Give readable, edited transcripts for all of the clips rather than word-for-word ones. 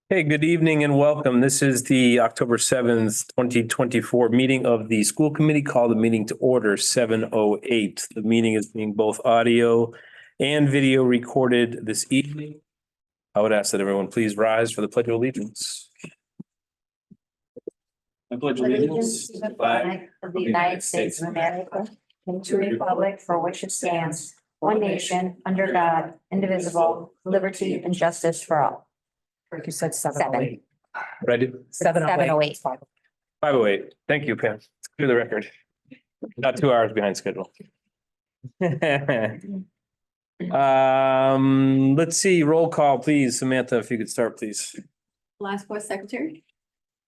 Hey, good evening and welcome. This is the October 7th, 2024 meeting of the school committee. Call the meeting to order 7:08. The meeting is being both audio and video recorded this evening. I would ask that everyone please rise for the pledge of allegiance. I pledge Allegiance to the flag of the United States of America and to the republic for which it stands, one nation, under God, indivisible, liberty and justice for all. You said Seven. Ready? 7:08. 5:08. Thank you, Pam. Clear the record. Not 2 hours behind schedule. Let's see, roll call, please. Samantha, if you could start, please. Glassboro Secretary.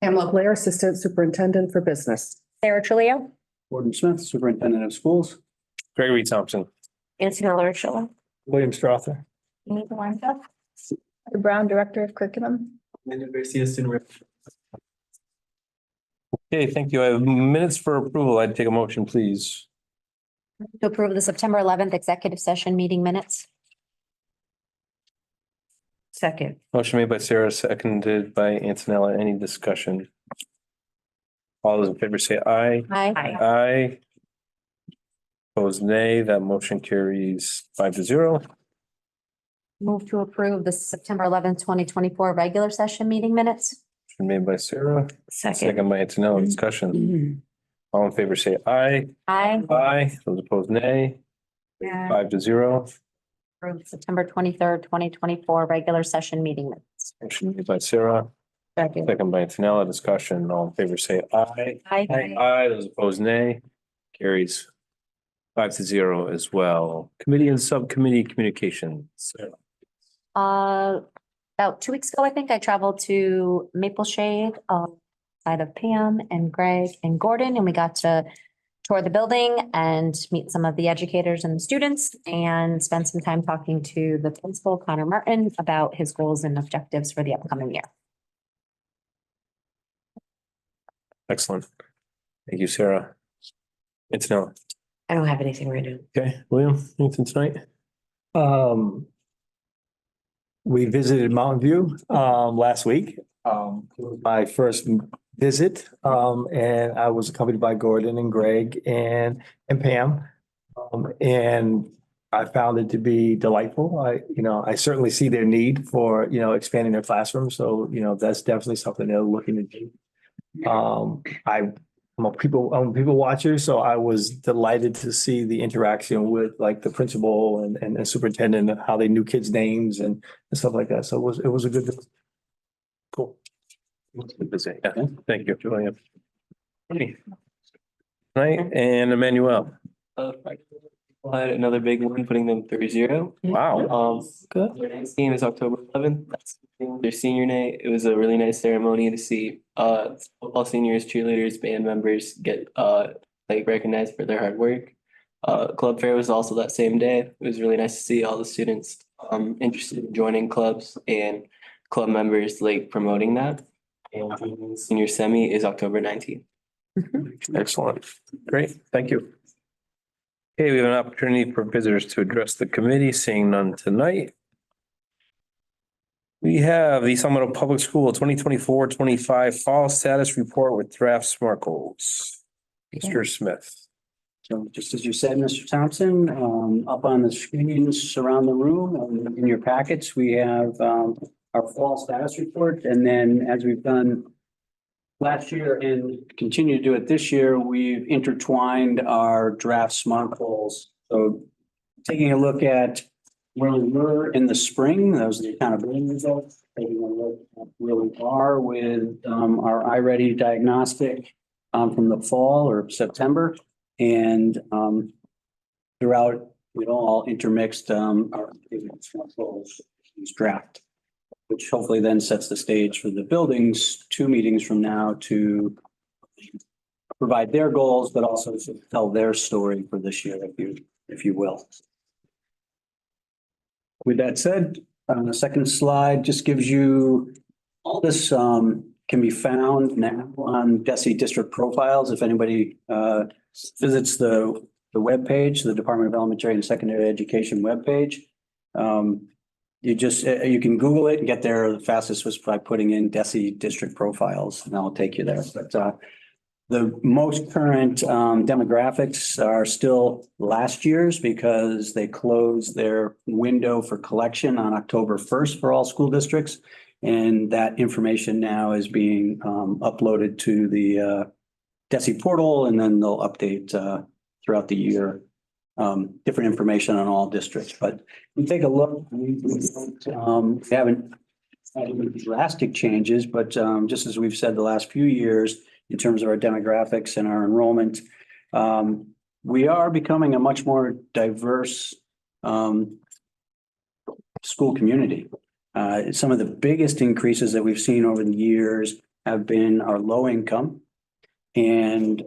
Pamela Blair, Assistant Superintendent for Business. Sarah Trulio. Gordon Smith, Superintendent of Schools. Gregory Thompson. Antonella Urshela. William Strother. Anita Weinfeld. Brown, Director of Curriculum. Okay, thank you. I have minutes for approval. I'd take a motion, please. To approve the September 11th executive session meeting minutes. Second. Motion made by Sarah, seconded by Antonella. Any discussion? All those in favor say aye. Aye. Aye. Opposed, nay. That motion carries 5-0. Move to approve the September 11th, 2024 regular session meeting minutes. Motion made by Sarah, Second. second by Antonella. Discussion. All in favor say aye. Aye. Aye. Those opposed, nay. 5-0. Approve September 23rd, 2024 regular session meeting minutes. Motion made by Sarah, Second. second by Antonella. Discussion. All in favor say aye. Aye. Aye. Those opposed, nay. Carries 5-0 as well. Committee and subcommittee communications. About 2 weeks ago, I think I traveled to Maple Shade, side of Pam and Greg and Gordon, and we got to tour the building and meet some of the educators and the students and spend some time talking to the principal, Connor Martin, about his goals and objectives for the upcoming year. Excellent. Thank you, Sarah. Antonella. I don't have anything right now. Okay, William, anything tonight? We visited Mountain View last week. It was my first visit, and I was accompanied by Gordon and Greg and Pam. And I found it to be delightful. I certainly see their need for, expanding their classroom. So, that's definitely something they're looking to do. I'm a people watcher, so I was delighted to see the interaction with like the principal and superintendent, and how they knew kids' names and stuff like that. So it was a good. Cool. Good visit. Yeah, thank you, William. Tonight and Emmanuel. I had another big one, putting them 3-0. Wow. Good. Their next game is October 11th. That's their senior night. It was a really nice ceremony to see football seniors, cheerleaders, band members get recognized for their hard work. Club fair was also that same day. It was really nice to see all the students interested in joining clubs and club members promoting that. And senior semi is October 19th. Excellent. Great. Thank you. Okay, we have an opportunity for visitors to address the committee, seeing none tonight. We have the East Long Meadow Public School 2024-25 Fall Status Report with draft SMART goals. Mr. Smith. So just as you said, Mr. Thompson, up on the screens around the room and in your packets, we have our fall status report. And then as we've done last year and continue to do it this year, we've intertwined our draft SMART goals. So taking a look at where we were in the spring, those are the accountability results. Taking a look at where we are with our iReady diagnostic from the fall or September. And throughout it all intermixed our SMART goals draft, which hopefully then sets the stage for the buildings 2 meetings from now to provide their goals, but also to tell their story for this year, if you will. With that said, the second slide just gives you all this can be found now on DESE district profiles. If anybody visits the webpage, the Department of Elementary and Secondary Education webpage. You just, you can Google it and get there. The fastest was by putting in DESI district profiles and that'll take you there. But the most current demographics are still last year's because they closed their window for collection on October 1st for all school districts. And that information now is being uploaded to the DESI portal, and then they'll update throughout the year different information on all districts. But we take a look, we haven't had any drastic changes, but just as we've said the last few years, in terms of our demographics and our enrollment, we are becoming a much more diverse school community. Some of the biggest increases that we've seen over the years have been our low income, and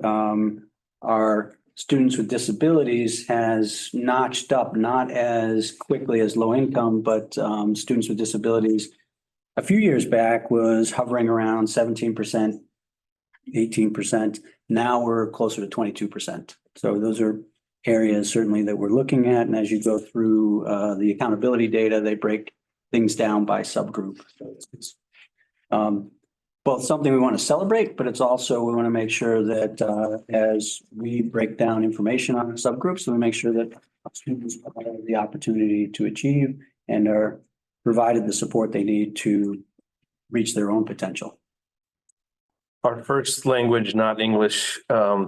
our students with disabilities has notched up, not as quickly as low income, but students with disabilities a few years back was hovering around 17%, 18%. Now we're closer to 22%. So those are areas certainly that we're looking at. And as you go through the accountability data, they break things down by subgroup. So it's both something we want to celebrate, but it's also, we want to make sure that as we break down information on subgroups, we make sure that students have the opportunity to achieve and are provided the support they need to reach their own potential. Our first language, not English,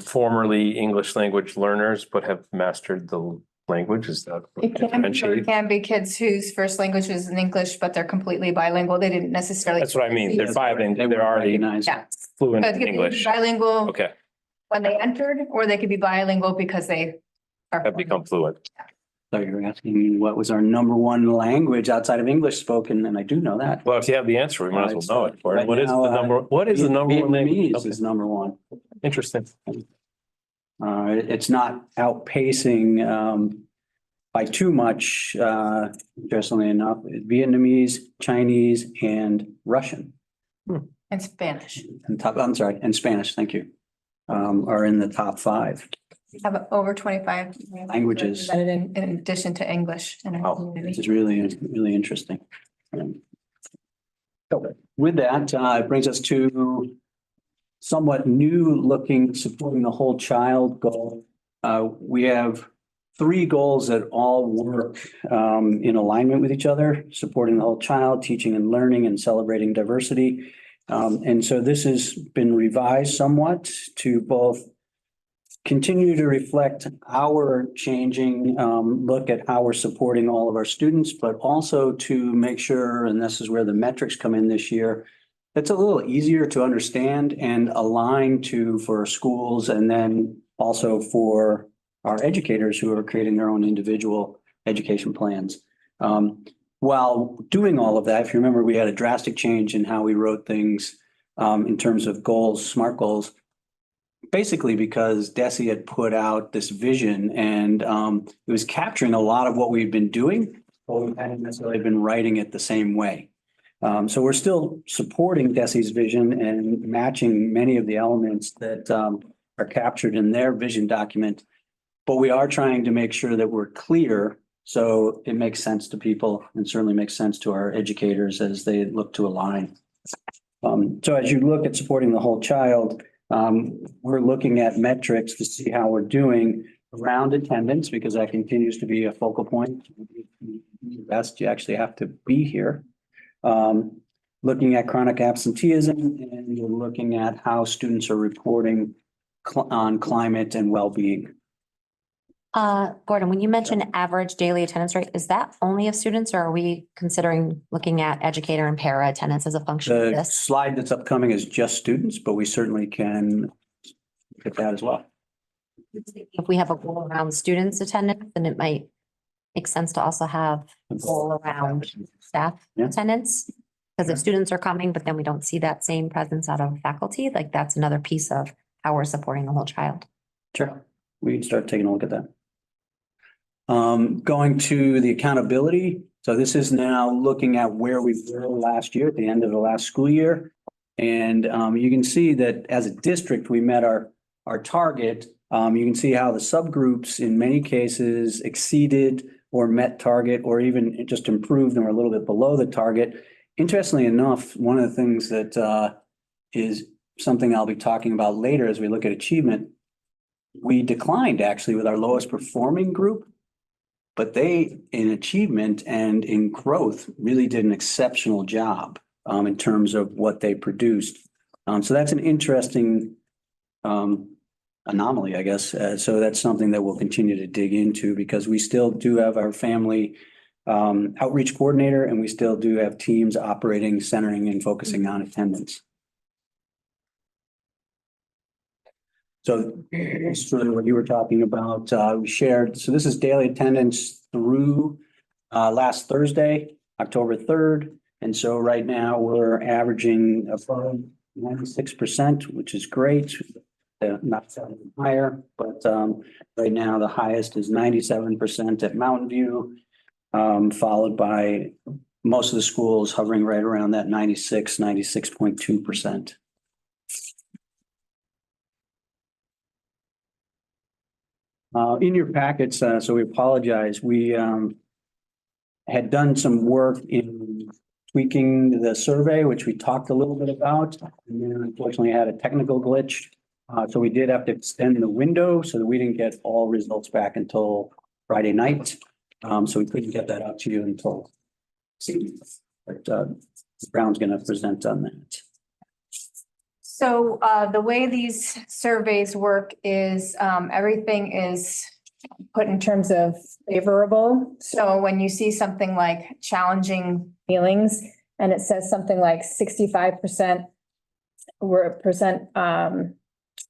formerly English language learners, but have mastered the language. Is that It can be kids whose first language is in English, but they're completely bilingual. They didn't necessarily. That's what I mean. They're bilingual. They They're already recognize. Yeah, fluent but in it could be English. bilingual Okay, when they entered, or they could be bilingual because they are. have become fluent. So you're asking me what was our number one language outside of English spoken, and I do know that. Well, if you have the answer, we might as well know it. Gordon. Right What is now, the number, what is the number one language? Vietnamese Okay, is number one. interesting. It's not outpacing by too much, interestingly enough, Vietnamese, Chinese, and Russian. And Spanish. And I'm sorry, and Spanish, thank you, are in the top 5. We have over 25 Languages. represented in addition to English in our Wow. This community. is really interesting. So with that, it brings us to somewhat new looking, supporting the whole child goal. We have 3 goals that all work in alignment with each other: supporting the whole child, teaching and learning, and celebrating diversity. And so this has been revised somewhat to both continue to reflect our changing look at how we're supporting all of our students, but also to make sure, and this is where the metrics come in this year, it's a little easier to understand and align to for our schools, and then also for our educators who are creating their own individual education plans. While doing all of that, if you remember, we had a drastic change in how we wrote things in terms of goals, SMART goals, basically because DESI had put out this vision, and it was capturing a lot of what we've been doing, but we hadn't necessarily been writing it the same way. So we're still supporting DESI's vision and matching many of the elements that are captured in their vision document, but we are trying to make sure that we're clear so it makes sense to people and certainly makes sense to our educators as they look to align. So as you look at supporting the whole child, we're looking at metrics to see how we're doing around attendance, because that continues to be a focal point. Best, you actually have to be here. Looking at chronic absenteeism, and you're looking at how students are reporting on climate and well-being. Gordon, when you mention average daily attendance rate, is that only of students, or are we considering looking at educator and para attendance as a function of The this? slide that's upcoming is just students, but we certainly can look at that as well. If we have a goal around students attendance, then it might make sense to also have a goal around staff Yeah. attendance. Because if students are coming, but then we don't see that same presence out of faculty, like that's another piece of how we're supporting the whole child. Sure, we can start taking a look at that. Going to the accountability. So this is now looking at where we were last year, at the end of the last school year. And you can see that as a district, we met our target. You can see how the subgroups in many cases exceeded or met target, or even just improved and were a little bit below the target. Interestingly enough, one of the things that is something I'll be talking about later as we look at achievement, we declined actually with our lowest performing group, but they, in achievement and in growth, really did an exceptional job in terms of what they produced. So that's an interesting anomaly, I guess. So that's something that we'll continue to dig into because we still do have our family outreach coordinator, and we still do have teams operating, centering, and focusing on attendance. So this is really what you were talking about. We shared, so this is daily attendance through last Thursday, October 3rd. And so right now we're averaging above 96%, which is great. Not higher, but right now the highest is 97% at Mountain View, followed by most of the schools hovering right around that 96.2%. In your packets, so we apologize. We had done some work in tweaking the survey, which we talked a little bit about, and then unfortunately had a technical glitch. So we did have to extend the window so that we didn't get all results back until Friday night. So we couldn't get that out to you until this evening. But Brown's going to present on that. So the way these surveys work is everything is put in terms of favorable. So when you see something like challenging feelings and it says something like 65%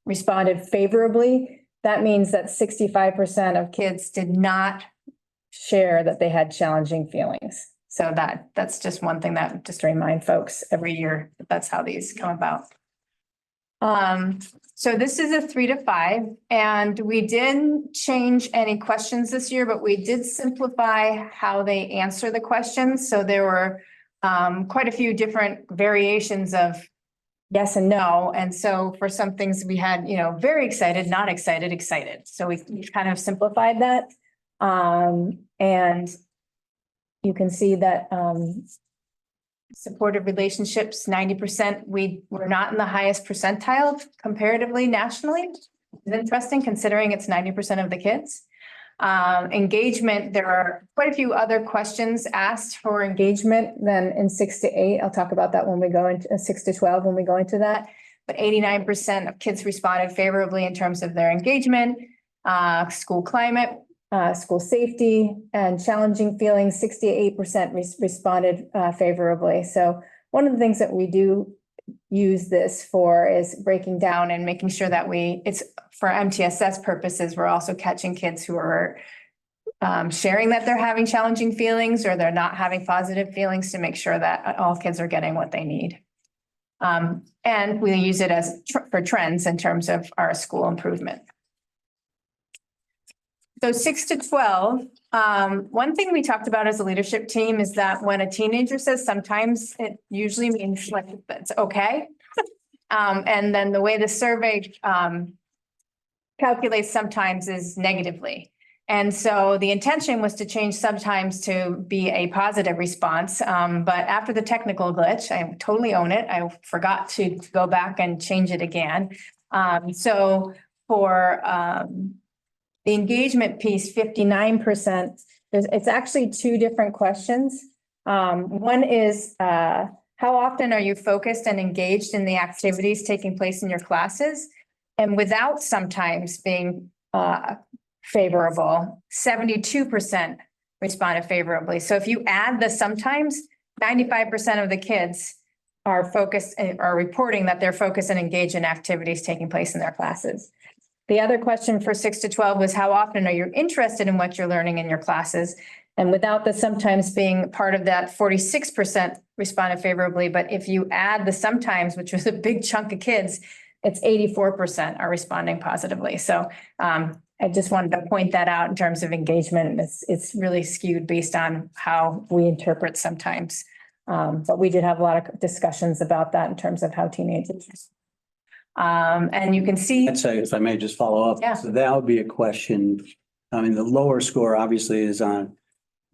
responded favorably, that means that 65% of kids did not share that they had challenging feelings. So that's just one thing that just to remind folks every year that that's how these come about. So this is a 3 to 5, and we didn't change any questions this year, but we did simplify how they answer the questions. So there were quite a few different variations of yes and no. And so for some things we had, very excited, not excited, excited. So we kind of simplified that. And you can see that supportive relationships, 90%, we were not in the highest percentile comparatively nationally. It's interesting considering it's 90% of the kids. Engagement, there are quite a few other questions asked for engagement than in 6 to 8. I'll talk about that when we go into 6 to 12 when we go into that. But 89% of kids responded favorably in terms of their engagement, school climate, school safety, and challenging feelings. 68% responded favorably. So one of the things that we do use this for is breaking down and making sure that it's for MTSS purposes, we're also catching kids who are sharing that they're having challenging feelings or they're not having positive feelings to make sure that all kids are getting what they need. And we use it as for trends in terms of our school improvement. So 6 to 12, one thing we talked about as a leadership team is that when a teenager says sometimes, it usually means like it's okay. And then the way the survey calculates sometimes is negatively. And so the intention was to change sometimes to be a positive response. But after the technical glitch, I totally own it. I forgot to go back and change it again. So for the engagement piece, 59%, it's actually 2 different questions. One is, how often are you focused and engaged in the activities taking place in your classes? And without sometimes being favorable, 72% responded favorably. So if you add the sometimes, 95% of the kids are reporting that they're focused and engaged in activities taking place in their classes. The other question for 6 to 12 was how often are you interested in what you're learning in your classes? And without the sometimes being part of that, 46% responded favorably. But if you add the sometimes, which was a big chunk of kids, it's 84% are responding positively. So I just wanted to point that out in terms of engagement. It's really skewed based on how we interpret sometimes. But we did have a lot of discussions about that in terms of how teenagers. And you can see. I'd say, if I may just follow up. Yeah. So that would be a question. I mean, the lower score obviously is on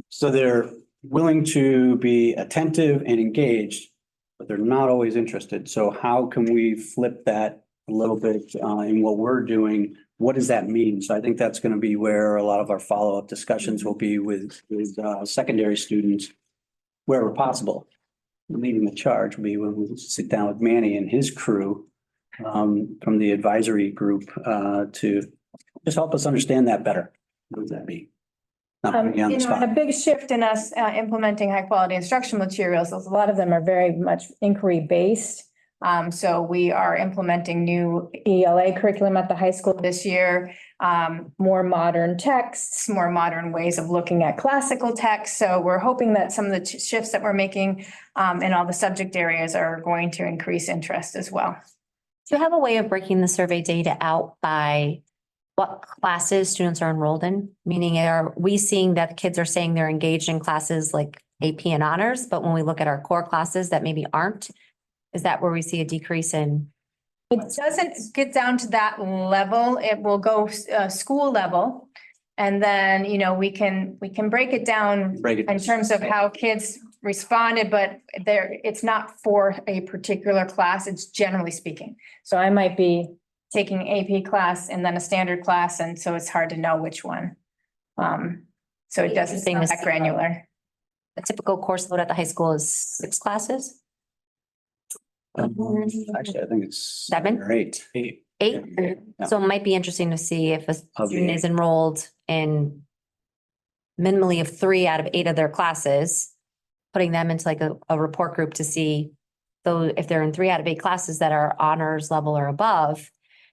So they're willing to be attentive and engaged, but they're not always interested. So how can we flip that a little bit in what we're doing? What does that mean? So I think that's going to be where a lot of our follow-up discussions will be with secondary students wherever possible. Leading the charge will be when we sit down with Manny and his crew from the advisory group to just help us understand that better. What does that mean? Not putting you on the And spot. a big shift in us implementing high quality instructional materials, a lot of them are very much inquiry based. So we are implementing new ELA curriculum at the high school this year. More modern texts, more modern ways of looking at classical texts. So we're hoping that some of the shifts that we're making in all the subject areas are going to increase interest as well. Do you have a way of breaking the survey data out by what classes students are enrolled in? Meaning, are we seeing that kids are saying they're engaged in classes like AP and honors, but when we look at our core classes that maybe aren't, is that where we see a decrease in? It doesn't get down to that level. It will go school level. And then, you know, we can break it down Break it. in terms of how kids responded, but it's not for a particular class. It's generally speaking. So I might be taking AP class and then a standard class, and so it's hard to know which one. So it doesn't seem that granular. A typical course load at the high school is 6 classes, Actually, I think it's 7 or 8. 8. Yeah. So it might be interesting to see if a Of the student is enrolled in minimally of 3 out of 8 of their classes, putting them into like a report group to see though if they're in 3 out of 8 classes that are honors level or above,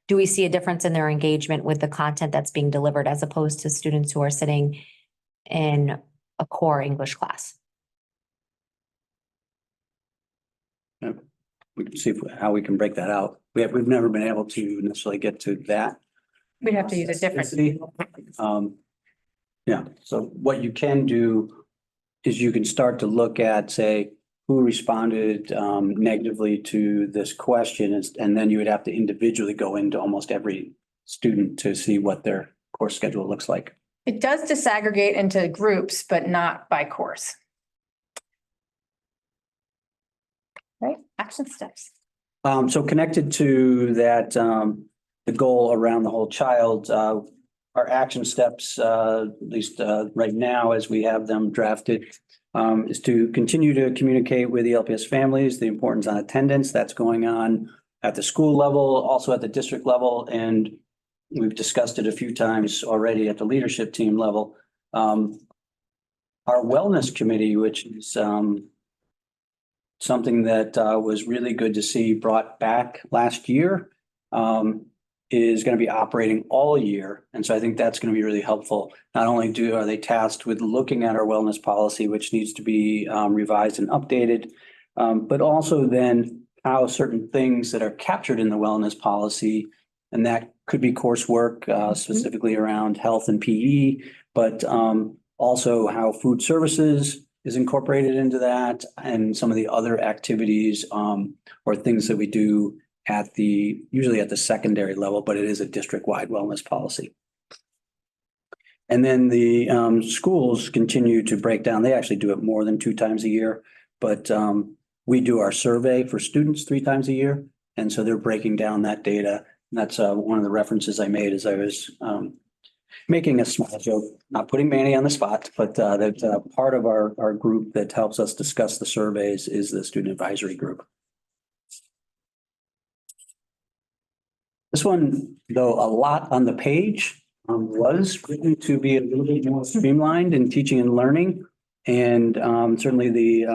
do we see a difference in their engagement with the content that's being delivered as opposed to students who are sitting in a core English class? We can see how we can break that out. We've never been able to necessarily get to that. We'd have to use a different. Yeah, so what you can do is you can start to look at, say, who responded negatively to this question, and then you would have to individually go into almost every student to see what their course schedule looks like. It does disaggregate into groups, but not by course. Right, action steps. So connected to that, the goal around the whole child, our action steps, at least right now, as we have them drafted, is to continue to communicate with the LPS families, the importance on attendance that's going on at the school level, also at the district level, and we've discussed it a few times already at the leadership team level. Our wellness committee, which is something that was really good to see brought back last year, is going to be operating all year. And so I think that's going to be really helpful. Not only are they tasked with looking at our wellness policy, which needs to be revised and updated, but also then how certain things that are captured in the wellness policy, and that could be coursework specifically around health and PE, but also how food services is incorporated into that, and some of the other activities or things that we do usually at the secondary level, but it is a district-wide wellness policy. And then the schools continue to break down. They actually do it more than 2 times a year, but we do our survey for students 3 times a year. And so they're breaking down that data. And that's one of the references I made as I was making a small joke, not putting Manny on the spot, but that part of our group that helps us discuss the surveys is the student advisory group. This one, though, a lot on the page, was written to be a little bit more streamlined in teaching and learning. And certainly the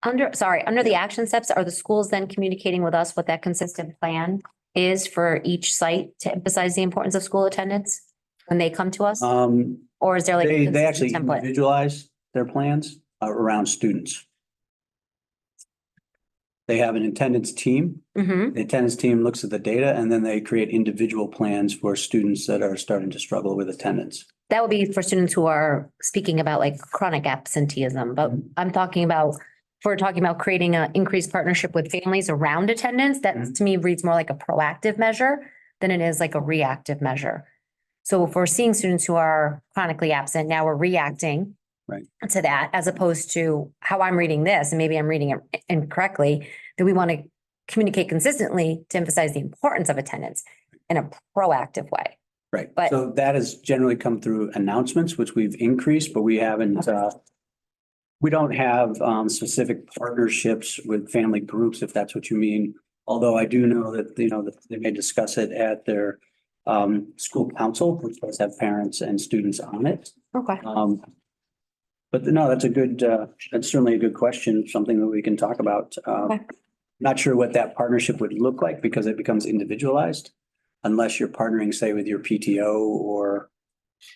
Under the action steps, are the schools then communicating with us what that consistent plan is for each site to emphasize the importance of school attendance when they come to us? Or is there like a they actually consistent template? individualize their plans around students. They have an attendance team. Mhm. The attendance team looks at the data, and then they create individual plans for students that are starting to struggle with attendance. That would be for students who are speaking about like chronic absenteeism, but I'm talking about, if we're talking about creating an increased partnership with families around attendance, that to me reads more like a proactive measure than it is like a reactive measure. So if we're seeing students who are chronically absent, now we're reacting Right. To that, as opposed to how I'm reading this, and maybe I'm reading it incorrectly, that we want to communicate consistently to emphasize the importance of attendance in a proactive way. Right. But- So that has generally come through announcements, which we've increased, but we haven't, we don't have specific partnerships with family groups, if that's what you mean. Although I do know that, that they may discuss it at their school council, which does have parents and students on it. Okay. But no, that's that's certainly a good question, something that we can talk about. Okay. Not sure what that partnership would look like because it becomes individualized unless you're partnering, say, with your PTO or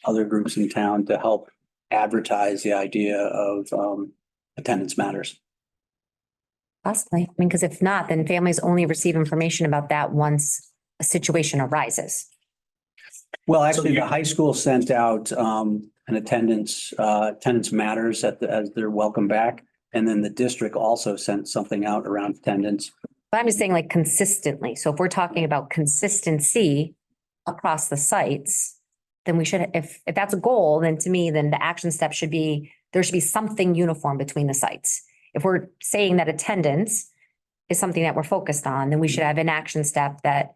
other groups in town to help advertise the idea of attendance matters. Possibly. I mean, because if not, then families only receive information about that once a situation arises. Well, actually, the high school sent out an attendance matters as their welcome back. And then the district also sent something out around attendance. But I'm just saying like consistently. So if we're talking about consistency across the sites, then we should, if that's a goal, then to me, then the action step should be, there should be something uniform between the sites. If we're saying that attendance is something that we're focused on, then we should have an action step that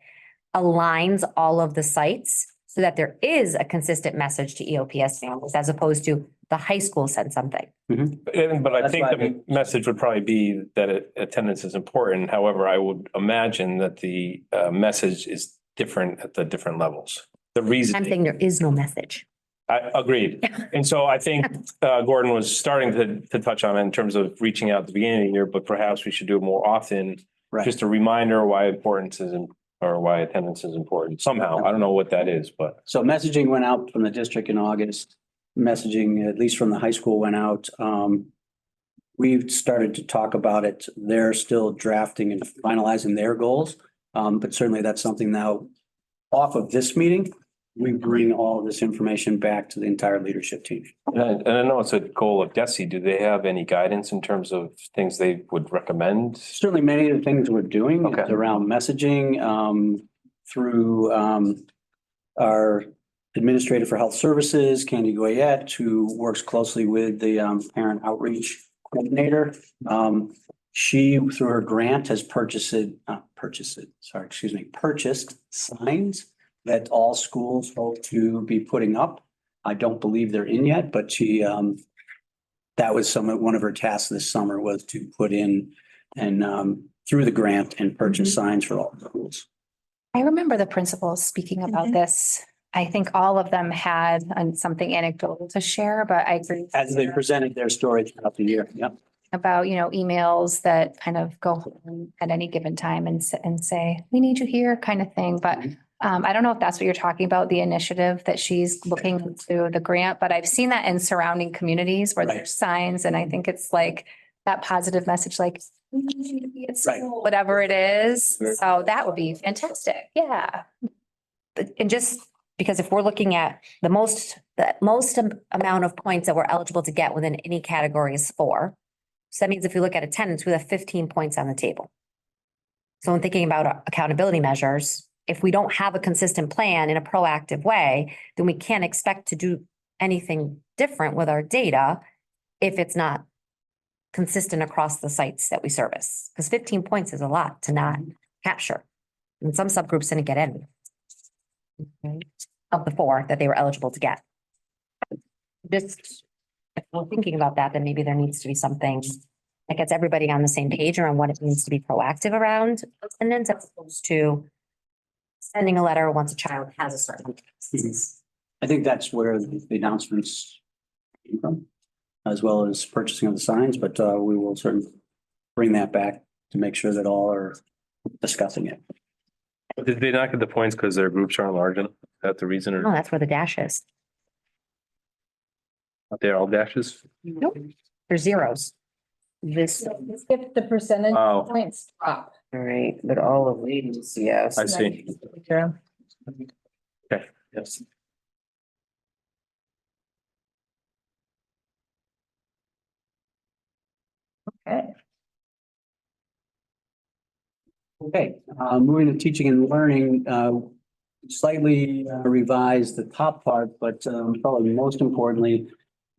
aligns all of the sites so that there is a consistent message to EOPS families as opposed to the high school said something. But I That's think why the message would probably be that attendance is important. However, I would imagine that the message is different at the different levels. The reason. I'm saying there is no message. I agreed. And so I think Gordon was starting to touch on it in terms of reaching out at the beginning of the year, but perhaps we should do it more often. Right. Just a reminder why importance is, or why attendance is important somehow. I don't know what that is, but. So messaging went out from the district in August. Messaging, at least from the high school, went out. We've started to talk about it. They're still drafting and finalizing their goals. But certainly that's something now off of this meeting, we bring all of this information back to the entire leadership team. And I know it's a goal of DESI. Do they have any guidance in terms of things they would recommend? Certainly many of the things we're doing Okay. is around messaging through our administrator for health services, Candy Goyette, who works closely with the parent outreach coordinator. She, through her grant, has purchased signs that all schools hope to be putting up. I don't believe they're in yet, but she, that was one of her tasks this summer was to put in and through the grant and purchase signs for all the schools. I remember the principals speaking about this. I think all of them had something anecdotal to share, but I agree. with As they Sarah presented their story throughout the year, yep. about, emails that kind of go home at any given time and say, we need you here kind of thing. But I don't know if that's what you're talking about, the initiative that she's looking into the grant, but I've seen that in surrounding communities where Right. there's signs and I think it's like that positive message, like "We need you to be at Right. school," whatever it is. Sure. So that would be fantastic. Yeah. And just because if we're looking at the most amount of points that we're eligible to get within any category is 4. So that means if you look at attendance, we have 15 points on the table. So when thinking about accountability measures, if we don't have a consistent plan in a proactive way, then we can't expect to do anything different with our data if it's not consistent across the sites that we service. Because 15 points is a lot to not capture. And some subgroups didn't get any of the 4 that they were eligible to get. Just, if we're thinking about that, then maybe there needs to be something that gets everybody on the same page around what it means to be proactive around attendance as opposed to sending a letter once a child has a certain. I think that's where the announcements came from, as well as purchasing of the signs, but we will certainly bring that back to make sure that all are discussing it. Did they not get the points because their groups aren't large enough? Is that the reason, Oh, or that's where the dash is. they're all dashes? Nope. They're zeros. This. If the percentage Oh, points drop. All right, but all of these, yes. I see. Okay, yes. Okay. Okay, moving to teaching and learning, slightly revised the top part, but probably most importantly,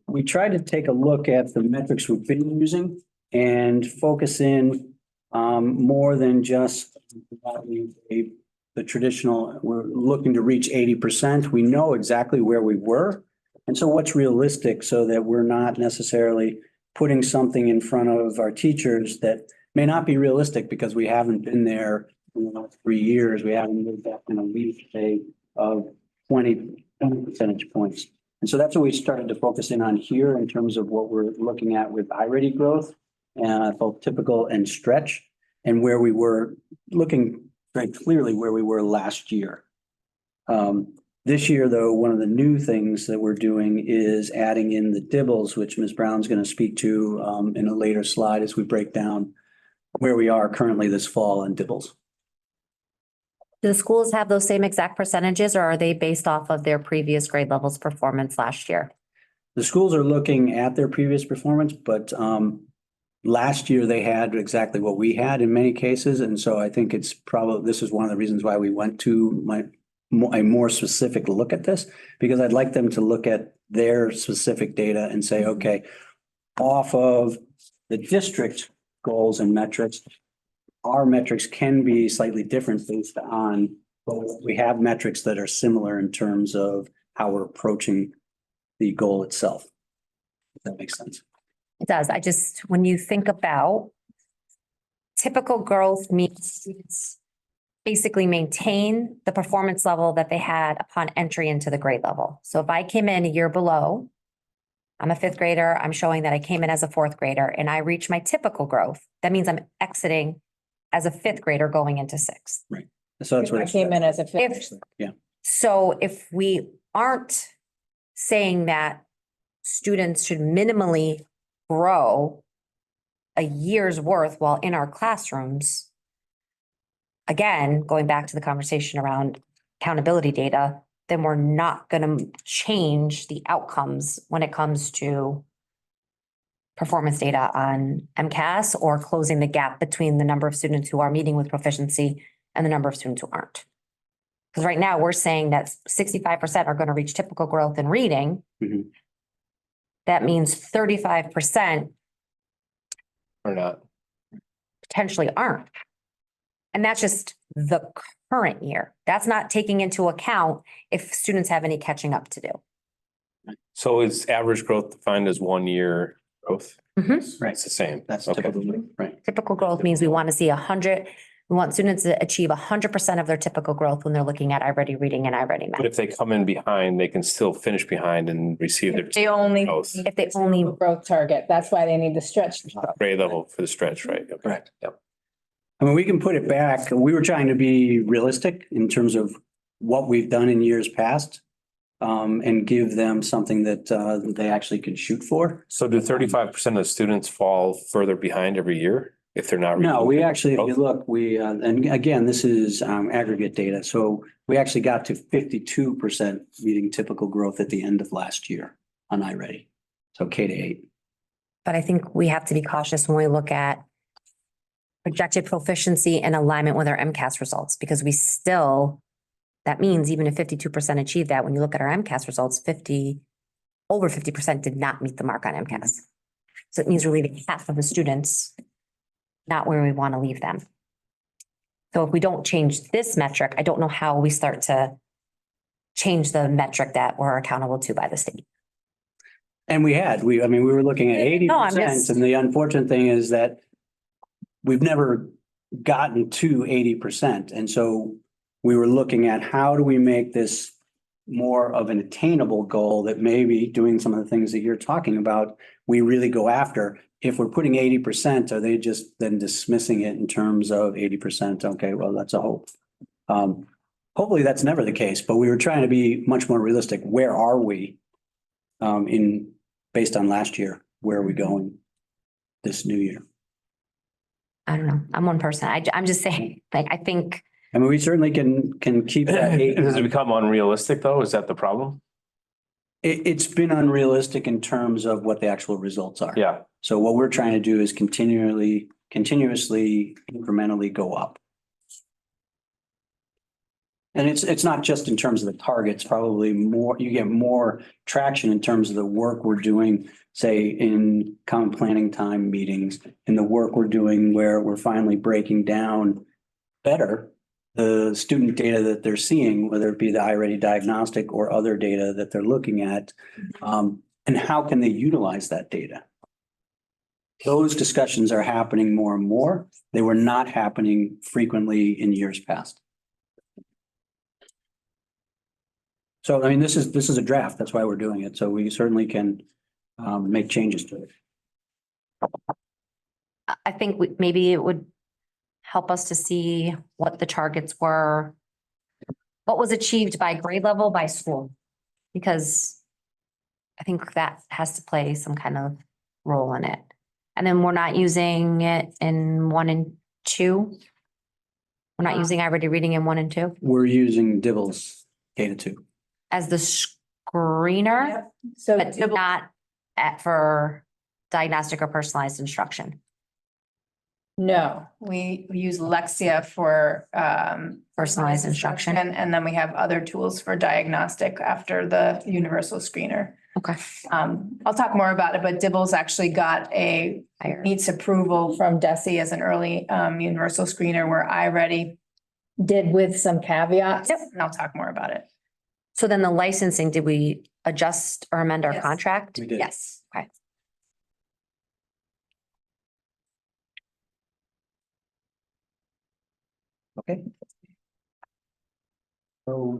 we tried to take a look at the metrics we've been using and focus in more than just the traditional, we're looking to reach 80%. We know exactly where we were. And so what's realistic so that we're not necessarily putting something in front of our teachers that may not be realistic because we haven't been there in 3 years. We haven't moved that in a week, say, of 20 percentage points. And so that's what we started to focus in on here in terms of what we're looking at with iReady growth, both typical and stretch, and where we were looking very clearly where we were last year. This year, though, one of the new things that we're doing is adding in the DIBELS, which Ms. Brown's going to speak to in a later slide as we break down where we are currently this fall in DIBELS. Do the schools have those same exact percentages or are they based off of their previous grade levels performance last year? The schools are looking at their previous performance, but last year they had exactly what we had in many cases. And so I think it's probably, this is one of the reasons why we went to a more specific look at this, because I'd like them to look at their specific data and say, okay, off of the district goals and metrics, our metrics can be slightly different based on, but we have metrics that are similar in terms of how we're approaching the goal itself. If that makes sense. It does. I just, when you think about typical growth means students basically maintain the performance level that they had upon entry into the grade level. So if I came in a year below, I'm a fifth grader, I'm showing that I came in as a fourth grader and I reach my typical growth. That means I'm exiting as a fifth grader going into sixth. Right. So that's what I it's. came in as a If, fifth. so if we aren't saying that students should minimally grow a year's worth while in our classrooms, again, going back to the conversation around accountability data, then we're not going to change the outcomes when it comes to performance data on MCAS or closing the gap between the number of students who are meeting with proficiency and the number of students who aren't. Because right now we're saying that 65% are going to reach typical growth in reading. Mhm. That means 35% Or not. potentially aren't. And that's just the current year. That's not taking into account if students have any catching up to do. So is average growth defined as 1 year growth? Mhm. Right. It's the same. That's Okay. typically, right. Typical growth means we want to see 100, we want students to achieve 100% of their typical growth when they're looking at iReady reading and iReady But math. if they come in behind, they can still finish behind and receive their They only, growth If they only, Growth target. That's why they need to stretch. grade level for the stretch, right? Okay. Correct. Yep. I mean, we can put it back. We were trying to be realistic in terms of what we've done in years past. And give them something that they actually can shoot for. So do 35% of students fall further behind every year if they're not? No, we reaching actually, if you growth? look, and again, this is aggregate data. So we actually got to 52% meeting typical growth at the end of last year on iReady. So K to 8. but I think we have to be cautious when we look at projected proficiency and alignment with our MCAS results, because we still, that means even if 52% achieve that, when you look at our MCAS results, over 50% did not meet the mark on MCAS. So it means we're leaving half of the students not where we want to leave them. So if we don't change this metric, I don't know how we start to change the metric that we're accountable to by the state. And we were looking at No, I'm 80%. just- And the unfortunate thing is that we've never gotten to 80%. And so we were looking at how do we make this more of an attainable goal that maybe doing some of the things that you're talking about, we really go after. If we're putting 80%, are they just then dismissing it in terms of 80%? Okay, well, that's a hope. Hopefully that's never the case, but we were trying to be much more realistic. Where are we based on last year? Where are we going this new year? I don't know. I'm one person. I'm just saying, like, I think I mean, we certainly can keep that. Does it become unrealistic though? Is that the problem? It's been unrealistic in terms of what the actual results are. Yeah. So what we're trying to do is continuously, incrementally go up. And it's not just in terms of the targets, probably more, you get more traction in terms of the work we're doing, say, in common planning time meetings, and the work we're doing where we're finally breaking down better the student data that they're seeing, whether it be the iReady diagnostic or other data that they're looking at. And how can they utilize that data? Those discussions are happening more and more. They were not happening frequently in years past. So, I mean, this is a draft. That's why we're doing it. So we certainly can make changes to it. I think maybe it would help us to see what the targets were. What was achieved by grade level, by school? Because I think that has to play some kind of role in it. And then we're not using it in 1 and 2. We're not using iReady Reading in 1 and 2 We're using Dibbles K-2. as the screener, Yep. So but not for diagnostic or personalized instruction. no, We use Lexia for Personalized instruction. And then we have other tools for diagnostic after the universal screener. Okay. I'll talk more about it, but Dibbles actually got needs approval from DESI as an early universal screener where iReady, did with some caveats. and I'll talk more about it. So then the licensing, did we adjust or amend our Yes. contract? We did. Yes. Okay. Okay. So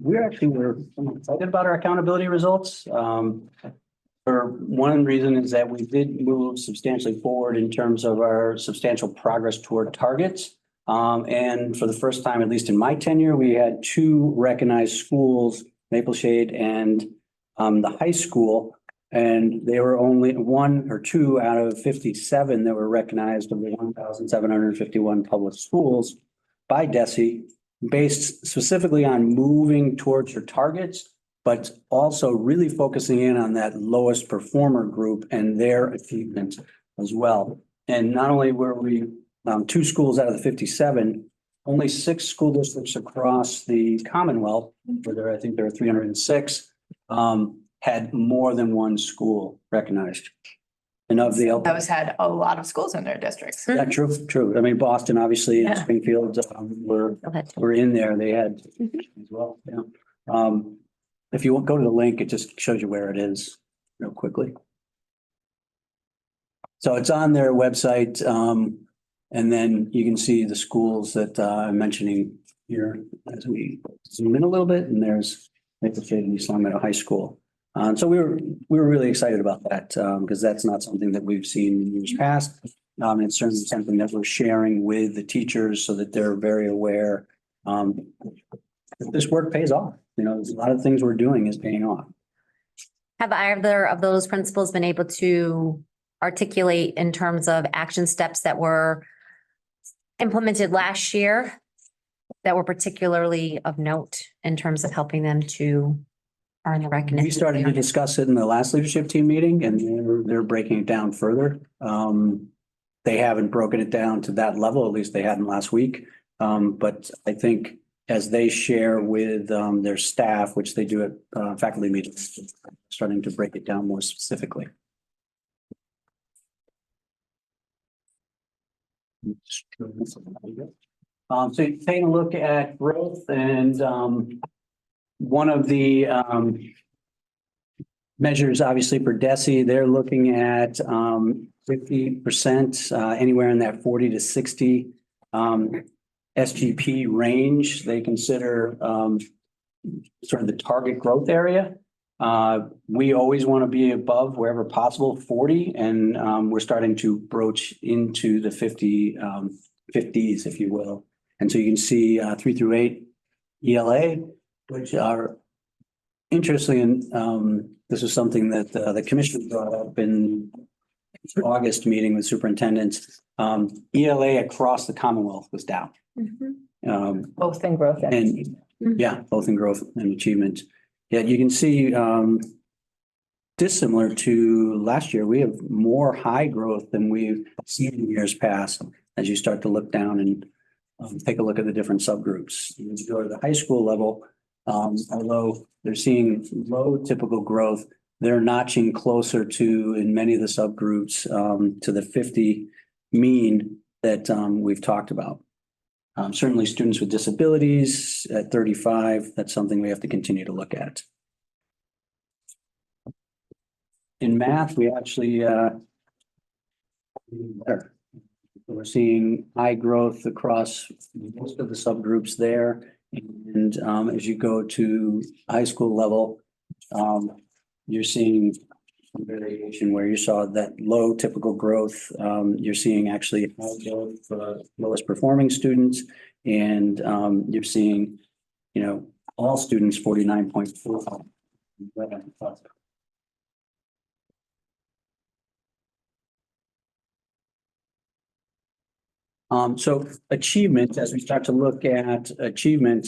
we're excited about our accountability results. For one reason is that we did move substantially forward in terms of our substantial progress toward targets. And for the first time, at least in my tenure, we had 2 recognized schools, Maple Shade and the high school. And they were only 1 or 2 out of 57 that were recognized of the 1,751 public schools by DESI, based specifically on moving towards your targets, but also really focusing in on that lowest performer group and their achievements as well. And not only were we 2 schools out of the 57, only 6 school districts across the Commonwealth, where I think there are 306, had more than 1 school recognized. And of the Those had a lot of schools in their districts. yeah, true. I mean, Boston, obviously, and Yeah. Springfield were in there. They had as well, yeah. If you go to the link, it just shows you where it is real quickly. So it's on their website, and then you can see the schools that I'm mentioning here as we zoom in a little bit, and there's Maple Shade and East Long Meadow High School. So we were really excited about that, because that's not something that we've seen in years past. It's certainly something that we're sharing with the teachers so that they're very aware that this work pays off. You know, there's a lot of things we're doing is paying off. Have either of those principals been able to articulate in terms of action steps that were implemented last year that were particularly of note in terms of helping them to earn the recognition? We started to discuss it in the last leadership team meeting, and they're breaking it down further. They haven't broken it down to that level, at least they hadn't last week. But I think as they share with their staff, which they do at faculty meetings, starting to break it down more specifically. So taking a look at growth, and one of the measures, obviously for DESI, they're looking at 50%, anywhere in that 40 to 60 SGP range. They consider sort of the target growth area. We always want to be above wherever possible 40, and we're starting to broach into the 50s, if you will. And so you can see 3 through 8 ELA, which are interestingly, and this is something that the commission brought up in August meeting with superintendents. ELA across the Commonwealth was down. Both in growth and And achievement. yeah, both in growth and achievement. Yeah, you can see dissimilar to last year, we have more high growth than we've seen in years past as you start to look down and take a look at the different subgroups. As you go to the high school level, although they're seeing low typical growth, they're notching closer to, in many of the subgroups, to the 50 mean that we've talked about. Certainly students with disabilities at 35, that's something we have to continue to look at. In math, we actually better. We're seeing high growth across most of the subgroups there. And as you go to high school level, you're seeing some variation where you saw that low typical growth. You're seeing actually high growth for lowest performing students. And you're seeing, all students 49.4. So achievement, as we start to look at achievement,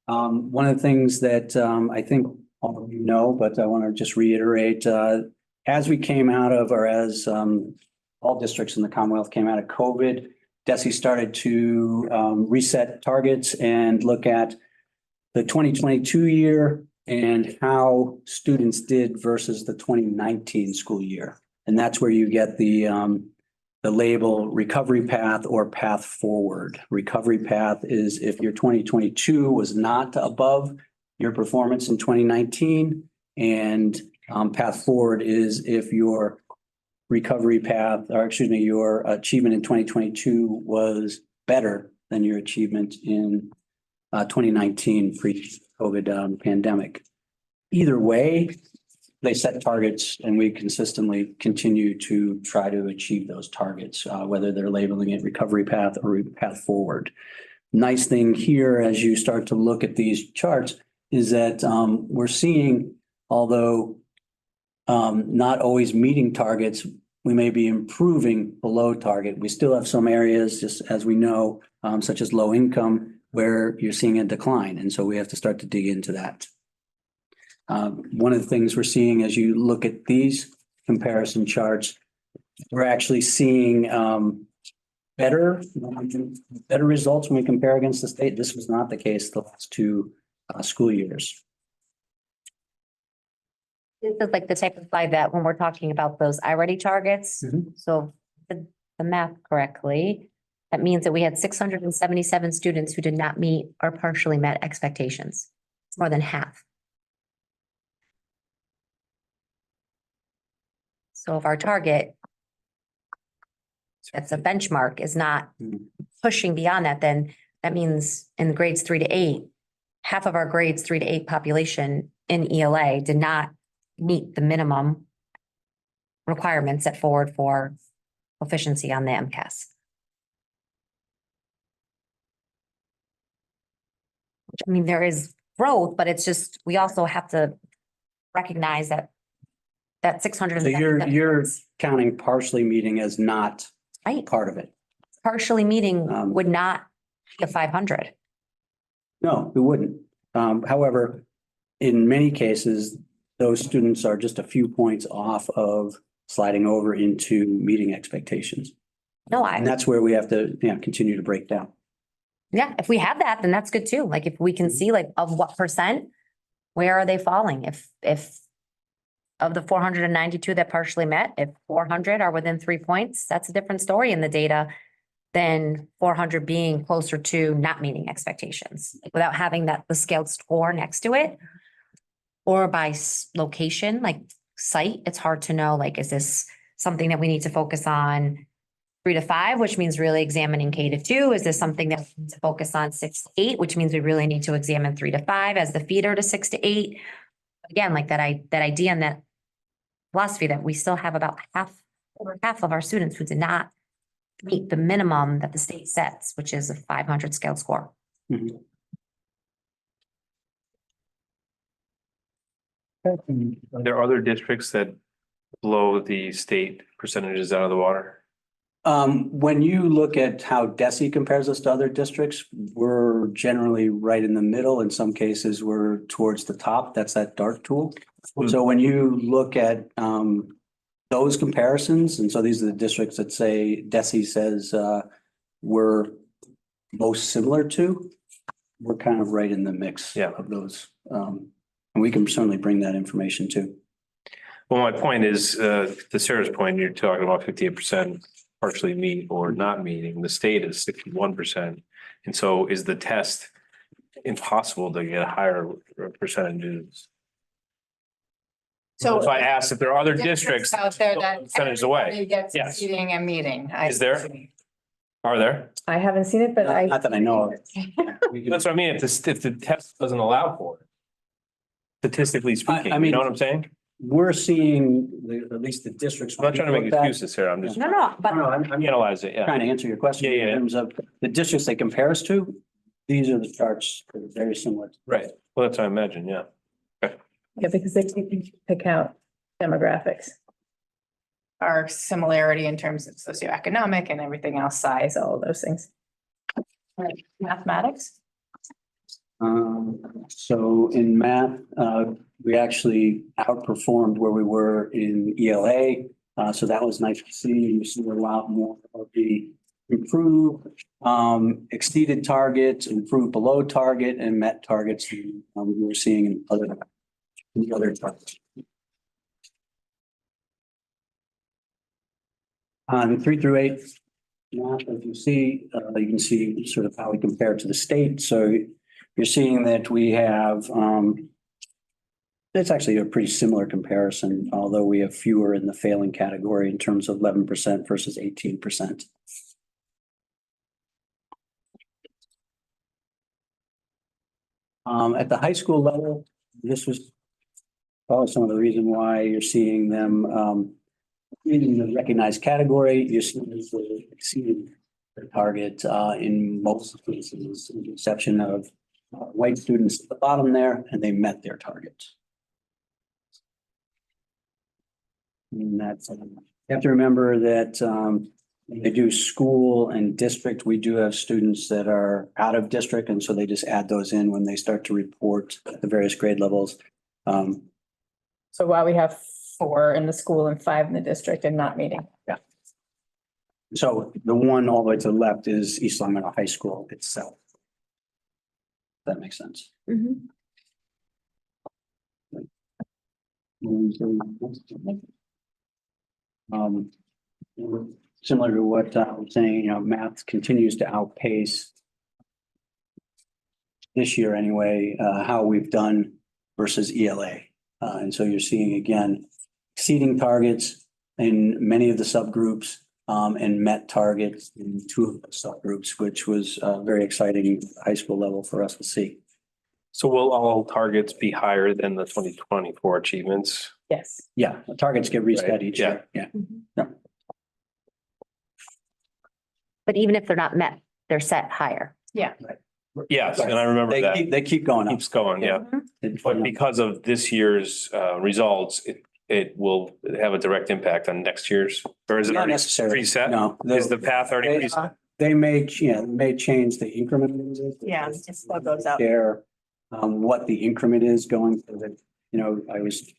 one of the things that I think all of you know, but I want to just reiterate, as we came out of, or as all districts in the Commonwealth came out of COVID, DESE started to reset targets and look at the 2022 year and how students did versus the 2019 school year. And that's where you get the label recovery path or path forward. Recovery path is if your 2022 was not above your performance in 2019, and path forward is if your recovery path, or excuse me, your achievement in 2022 was better than your achievement in 2019 pre-COVID pandemic. Either way, they set targets and we consistently continue to try to achieve those targets, whether they're labeling it recovery path or path forward. Nice thing here, as you start to look at these charts, is that we're seeing, although not always meeting targets, we may be improving below target. We still have some areas, just as we know, such as low income, where you're seeing a decline. And so we have to start to dig into that. One of the things we're seeing as you look at these comparison charts, we're actually seeing better results when we compare against the state. This was not the case the last two school years. This is like the type of slide that when we're talking about those I-ready targets, Mhm. so the math correctly, that means that we had 677 students who did not meet or partially met expectations. It's more than half. So if our target, that's a benchmark, is not pushing beyond that, then that means in grades 3 to 8, half of our grades 3 to 8 population in ELA did not meet the minimum requirements set forward for proficiency on the MCAS. I mean, there is growth, but it's just, we also have to recognize that 600. So you're counting partially meeting as not Right. part of it. Partially meeting Um, would not be a 500. No, we wouldn't. However, in many cases, those students are just a few points off of sliding over into meeting expectations. No, And that's where we have to, continue to break down. yeah, if we have that, then that's good too. Like if we can see like of what percent, where are they falling? If of the 492 that partially met, if 400 are within 3 points, that's a different story in the data than 400 being closer to not meeting expectations without having the scaled score next to it. Or by location, like site, it's hard to know, like, is this something that we need to focus on 3 to 5, which means really examining K to 2? Is this something that we need to focus on 6 to 8, which means we really need to examine 3 to 5 as the feeder to 6 to 8? Again, like that idea and that philosophy that we still have about over half of our students who did not meet the minimum that the state sets, which is a 500 scale score. Mhm. Are there other districts that blow the state percentages out of the water? When you look at how DESE compares us to other districts, we're generally right in the middle. In some cases, we're towards the top. That's that DART tool. So when you look at those comparisons, and so these are the districts that say DESE says we're most similar to, we're kind of right in the mix Yeah. of those. And we can certainly bring that information too. Well, my point is, to Sarah's point, you're talking about 58% partially meet or not meeting. The state is 61%. And so is the test impossible to get higher percentages? So. So I asked if there are other districts, Out there that. percentage away. everybody Gets Yes. seating and meeting. Is there? Are there? I haven't seen it, but Not that I know of. That's what I mean. If the test doesn't allow for it. Statistically speaking, I you mean- know what I'm saying? We're seeing at least the districts. I'm not trying to make excuses here. I'm just No, no, but No, I'm analyze it, yeah. trying to answer your question. Yeah, yeah, yeah. In terms of the districts they compare us to, these are the charts that are very similar. Right. Well, that's what I imagine, yeah. yeah, because they take into account demographics. Our similarity in terms of socioeconomic and everything else, size, all of those things. Mathematics? So in math, we actually outperformed where we were in ELA. So that was nice to see. You see a lot more of the improved, exceeded targets, improved below target and met targets. We were seeing in the other targets. On 3 through 8, math, as you can see sort of how we compare to the state. So you're seeing that we have, it's actually a pretty similar comparison, although we have fewer in the failing category in terms of 11% versus 18%. At the high school level, this was probably some of the reason why you're seeing them in the recognized category. You're seeing this exceeding their target in most cases, with the exception of white students at the bottom there, and they met their target. And that's, you have to remember that when they do school and district, we do have students that are out of district, and so they just add those in when they start to report at the various grade levels. So while we have 4 in the school and 5 in the district and not meeting. So the one all the way to the left is East Long Meadow High School itself. That makes sense. Mhm. Similar to what I was saying, you know, math continues to outpace this year anyway, how we've done versus ELA. And so you're seeing again, exceeding targets in many of the subgroups, and met targets in 2 of the subgroups, which was very exciting at the high school level for us to see. So will all targets be higher than the 2024 achievements? Yes. Yeah, the targets get reset Right, each yeah. year. Yeah. but even if they're not met, they're set higher. Yes, and I remember that. They keep going up. Keeps going, yeah. But because of this year's results, it will have a direct impact on next year's, or is it Not already necessarily. preset? No. Is the path already preset? They may, may change the increment. Yeah, it still goes up. Share, what the increment is going for the, I was,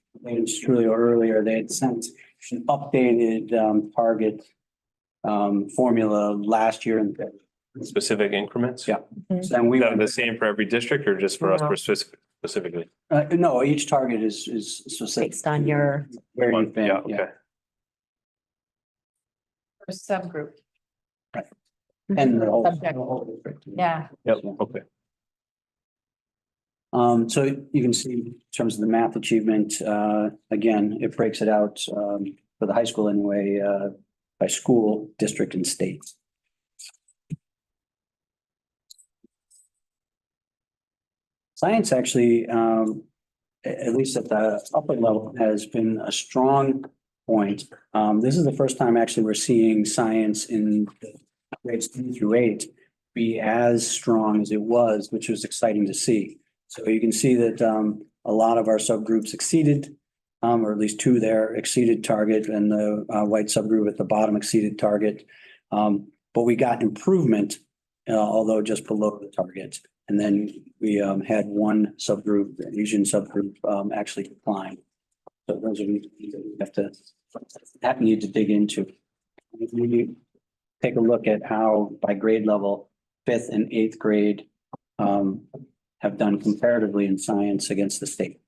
truly earlier, they had sent an updated, target, formula last year and Specific increments? Yeah. then Is we that went, the same for every district or just for us No. specifically? no, each target is specific. Based on your, Where you've been, Yeah, yeah. okay. For subgroup. And the whole. Subject. the whole district. Yeah. Yep, okay. So you can see in terms of the math achievement, again, it breaks it out, for the high school anyway, by school, district and state. Science actually, at least at the upper level, has been a strong point. This is the first time actually we're seeing science in grades 3 through 8 be as strong as it was, which was exciting to see. So you can see that a lot of our subgroups exceeded, or at least 2 there exceeded target, and the white subgroup at the bottom exceeded target. But we got improvement, although just below the target. And then we had one subgroup, the Asian subgroup, actually decline. So those are things that we need to dig into. If we take a look at how by grade level fifth and eighth grade have done comparatively in science against the state.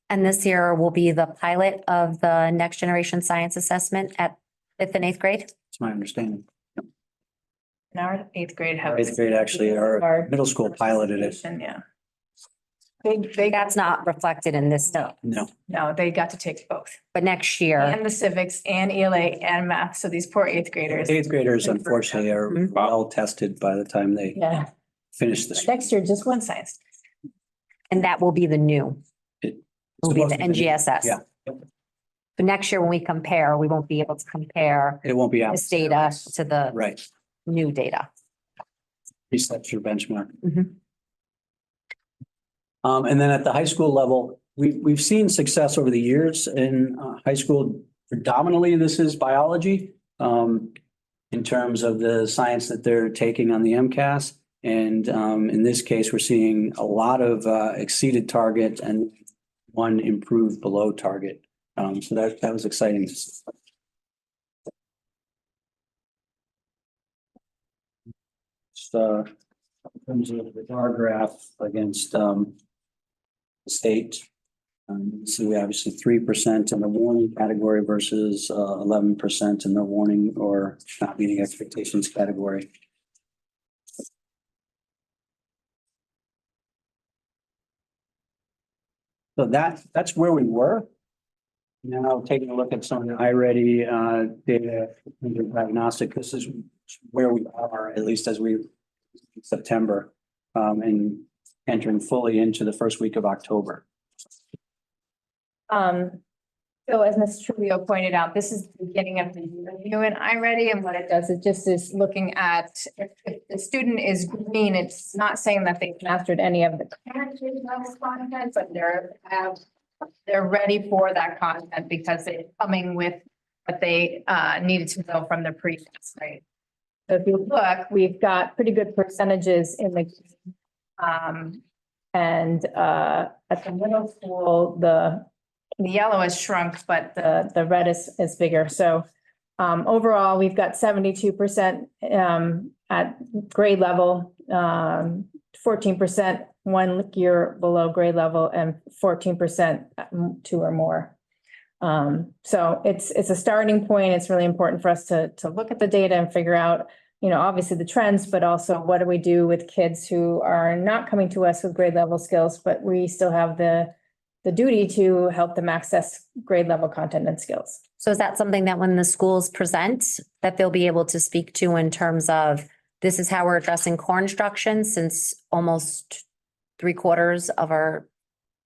And this year will be the pilot of the next generation science assessment at fifth and eighth grade. That's my understanding. In our eighth grade Our house. eighth grade actually, our middle school piloted it. Yeah. They got, That's not reflected in this stuff, No, no, they got to take both. but next year, And the civics and ELA and math. So these poor eighth graders. eighth graders unfortunately are well tested by the time they Yeah, finish the. next year, just one. One science. and that will be the new. It- Will be the supposed to be. NGSS. Yeah. But next year, when we compare, we won't be able to compare It won't be out. this data to the Right. new data. Resets your benchmark. Mhm. And then at the high school level, we've seen success over the years in high school. Predominantly, this is biology in terms of the science that they're taking on the MCAS. And in this case, we're seeing a lot of exceeded target and one improved below target. So that was exciting. So in terms of the bar graph against the state. So we obviously 3% in the warning category versus 11% in the warning or not meeting expectations category. So that's where we were. Now taking a look at some of the iReady data under diagnostic, this is where we are, at least as we September, and entering fully into the first week of October. So as Ms. Trujillo pointed out, this is the beginning of the review in iReady, and what it does, it just is looking at if the student is green, it's not saying that they've mastered any of the current level content, but they're ready for that content because they're coming with what they needed to know from the previous, right? So if you look, we've got pretty good percentages in the and at the middle school, the yellow has shrunk, but the red is bigger. So overall, we've got 72% at grade level, 14% 1 year below grade level, and 14% 2 or more. So it's a starting point. It's really important for us to look at the data and figure out, you know, obviously the trends, but also what do we do with kids who are not coming to us with grade level skills, but we still have the duty to help them access grade level content and skills. So is that something that when the schools present, that they'll be able to speak to in terms of this is how we're addressing core instruction, since almost 3/4 of our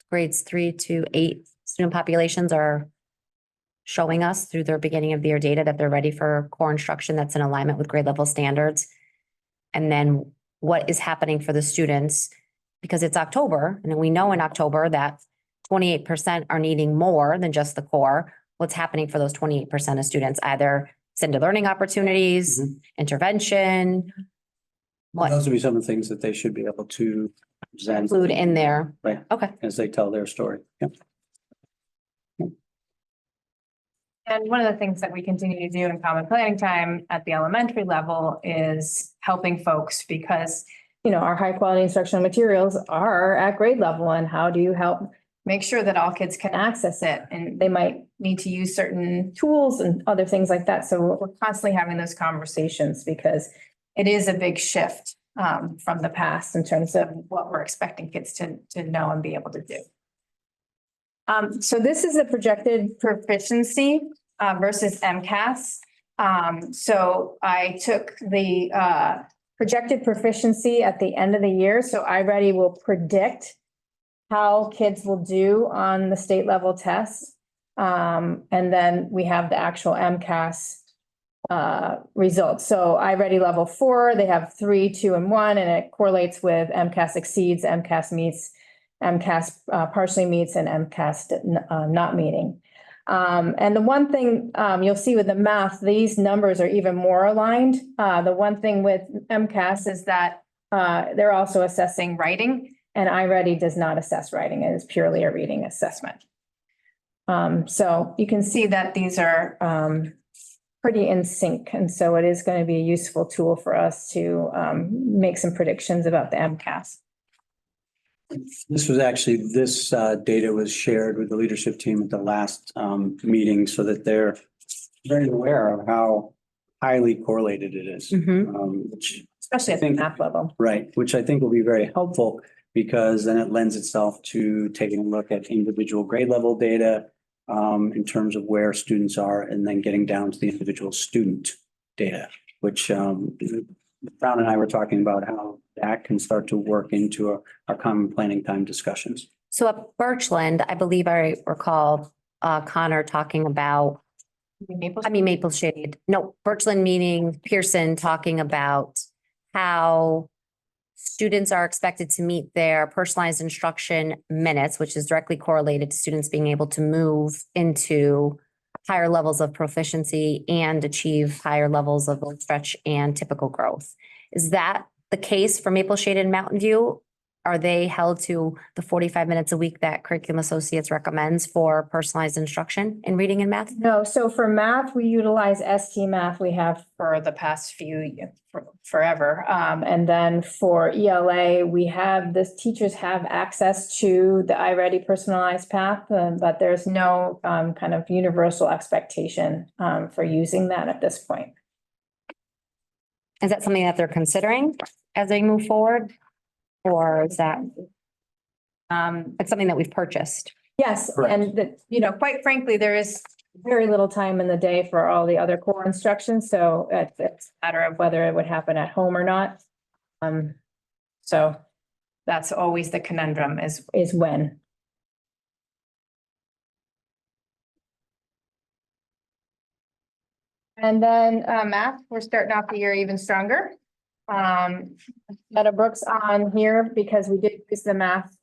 grades 3 to 8 student populations are showing us through their beginning of the year data that they're ready for core instruction that's in alignment with grade level standards? And then what is happening for the students? Because it's October, and we know in October that 28% are needing more than just the core. What's happening for those 28% of students? Either extended learning opportunities, intervention, what Those would be some of the things that they should be able to present. include in there? Right. Okay. As they tell their story. Yep. And one of the things that we continue to do in common planning time at the elementary level is helping folks because, You know, our high quality instructional materials are at grade level, and how do you help make sure that all kids can access it, and they might need to use certain tools and other things like that. So we're constantly having those conversations because it is a big shift from the past in terms of what we're expecting kids to know and be able to do. So this is a projected proficiency versus MCAS. So I took the projected proficiency at the end of the year. So iReady will predict how kids will do on the state level tests. And then we have the actual MCAS results. So iReady level 4, they have 3, 2, and 1, and it correlates with MCAS exceeds, MCAS meets, MCAS partially meets, and MCAS not meeting. And the one thing you'll see with the math, these numbers are even more aligned. The one thing with MCAS is that they're also assessing writing, and iReady does not assess writing. It is purely a reading assessment. So you can see that these are pretty in sync. And so it is going to be a useful tool for us to make some predictions about the MCAS. This was actually, this data was shared with the leadership team at the last meeting so that they're very aware of how highly correlated it is. Which Especially at the math level. Right, which I think will be very helpful because then it lends itself to taking a look at individual grade level data in terms of where students are and then getting down to the individual student data, which Brown and I were talking about how that can start to work into our common planning time discussions. So at Birchland, I believe I recall Connor talking about, Maple Shade, no, Birchland meaning Pearson talking about how students are expected to meet their personalized instruction minutes, which is directly correlated to students being able to move into higher levels of proficiency and achieve higher levels of both stretch and typical growth. Is that the case for Maple Shade and Mountain View? Are they held to the 45 minutes a week that Curriculum Associates recommends for personalized instruction in reading and math? No, so for math, we utilize ST Math. We have for the past forever. And then for ELA, we have, teachers have access to the iReady personalized path, but there's no kind of universal expectation for using that at this point. Is that something that they're considering as they move forward? Or is that it's something that we've purchased? Yes, Correct. and quite frankly, there is very little time in the day for all the other core instructions, so it's a matter of whether it would happen at home or not. So that's always the conundrum is when. And then math, we're starting off the year even stronger. Meadowbrook's on here because we did use the math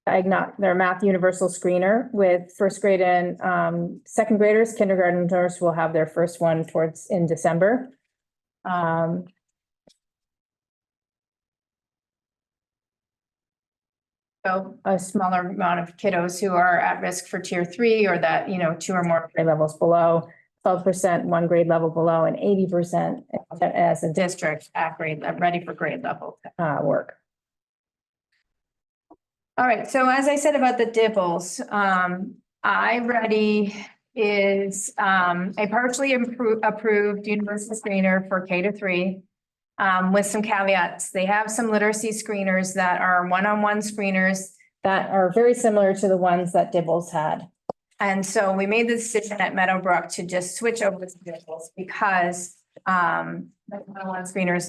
their math universal screener with first grade and second graders. Kindergartners will have their first one in December. So a smaller amount of kiddos who are at risk for tier 3 or that, 2 or more grade levels below, 12% one grade level below, and 80% as a district at ready for grade level work. All right, so as I said about the DIBELS, iReady is a partially approved universal screener for K to 3 with some caveats. They have some literacy screeners that are one-on-one screeners that are very similar to the ones that DIBELS had. And so we made the decision at Meadowbrook to just switch over to DIBELS because the one-on-one screeners,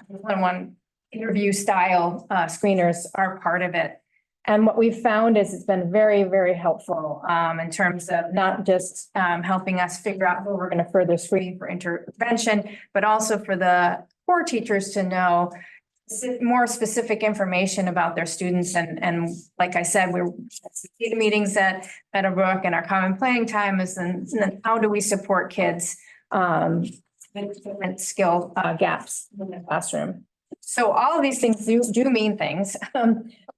one-on-one interview style screeners are part of it. And what we've found is it's been very, very helpful in terms of not just helping us figure out who we're going to further screen for intervention, but also for the core teachers to know more specific information about their students. And like I said, we're at meetings at Meadowbrook and our common planning time is then how do we support kids with different skill gaps in the classroom. So all of these things do mean things.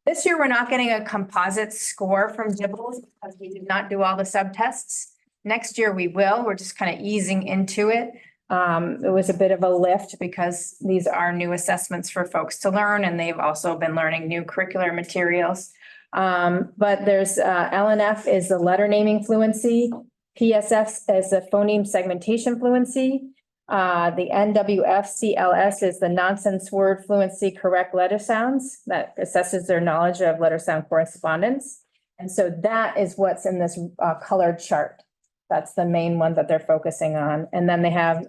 This year, we're not getting a composite score from DIBELS because we did not do all the subtests. Next year, we will. We're just kind of easing into it. It was a bit of a lift because these are new assessments for folks to learn, and they've also been learning new curricular materials. But there's LNF is the letter naming fluency. PSF is the phoneme segmentation fluency. The NWF-CLS is the nonsense word fluency correct letter sounds that assesses their knowledge of letter sound correspondence. And so that is what's in this colored chart. That's the main one that they're focusing on. And then they have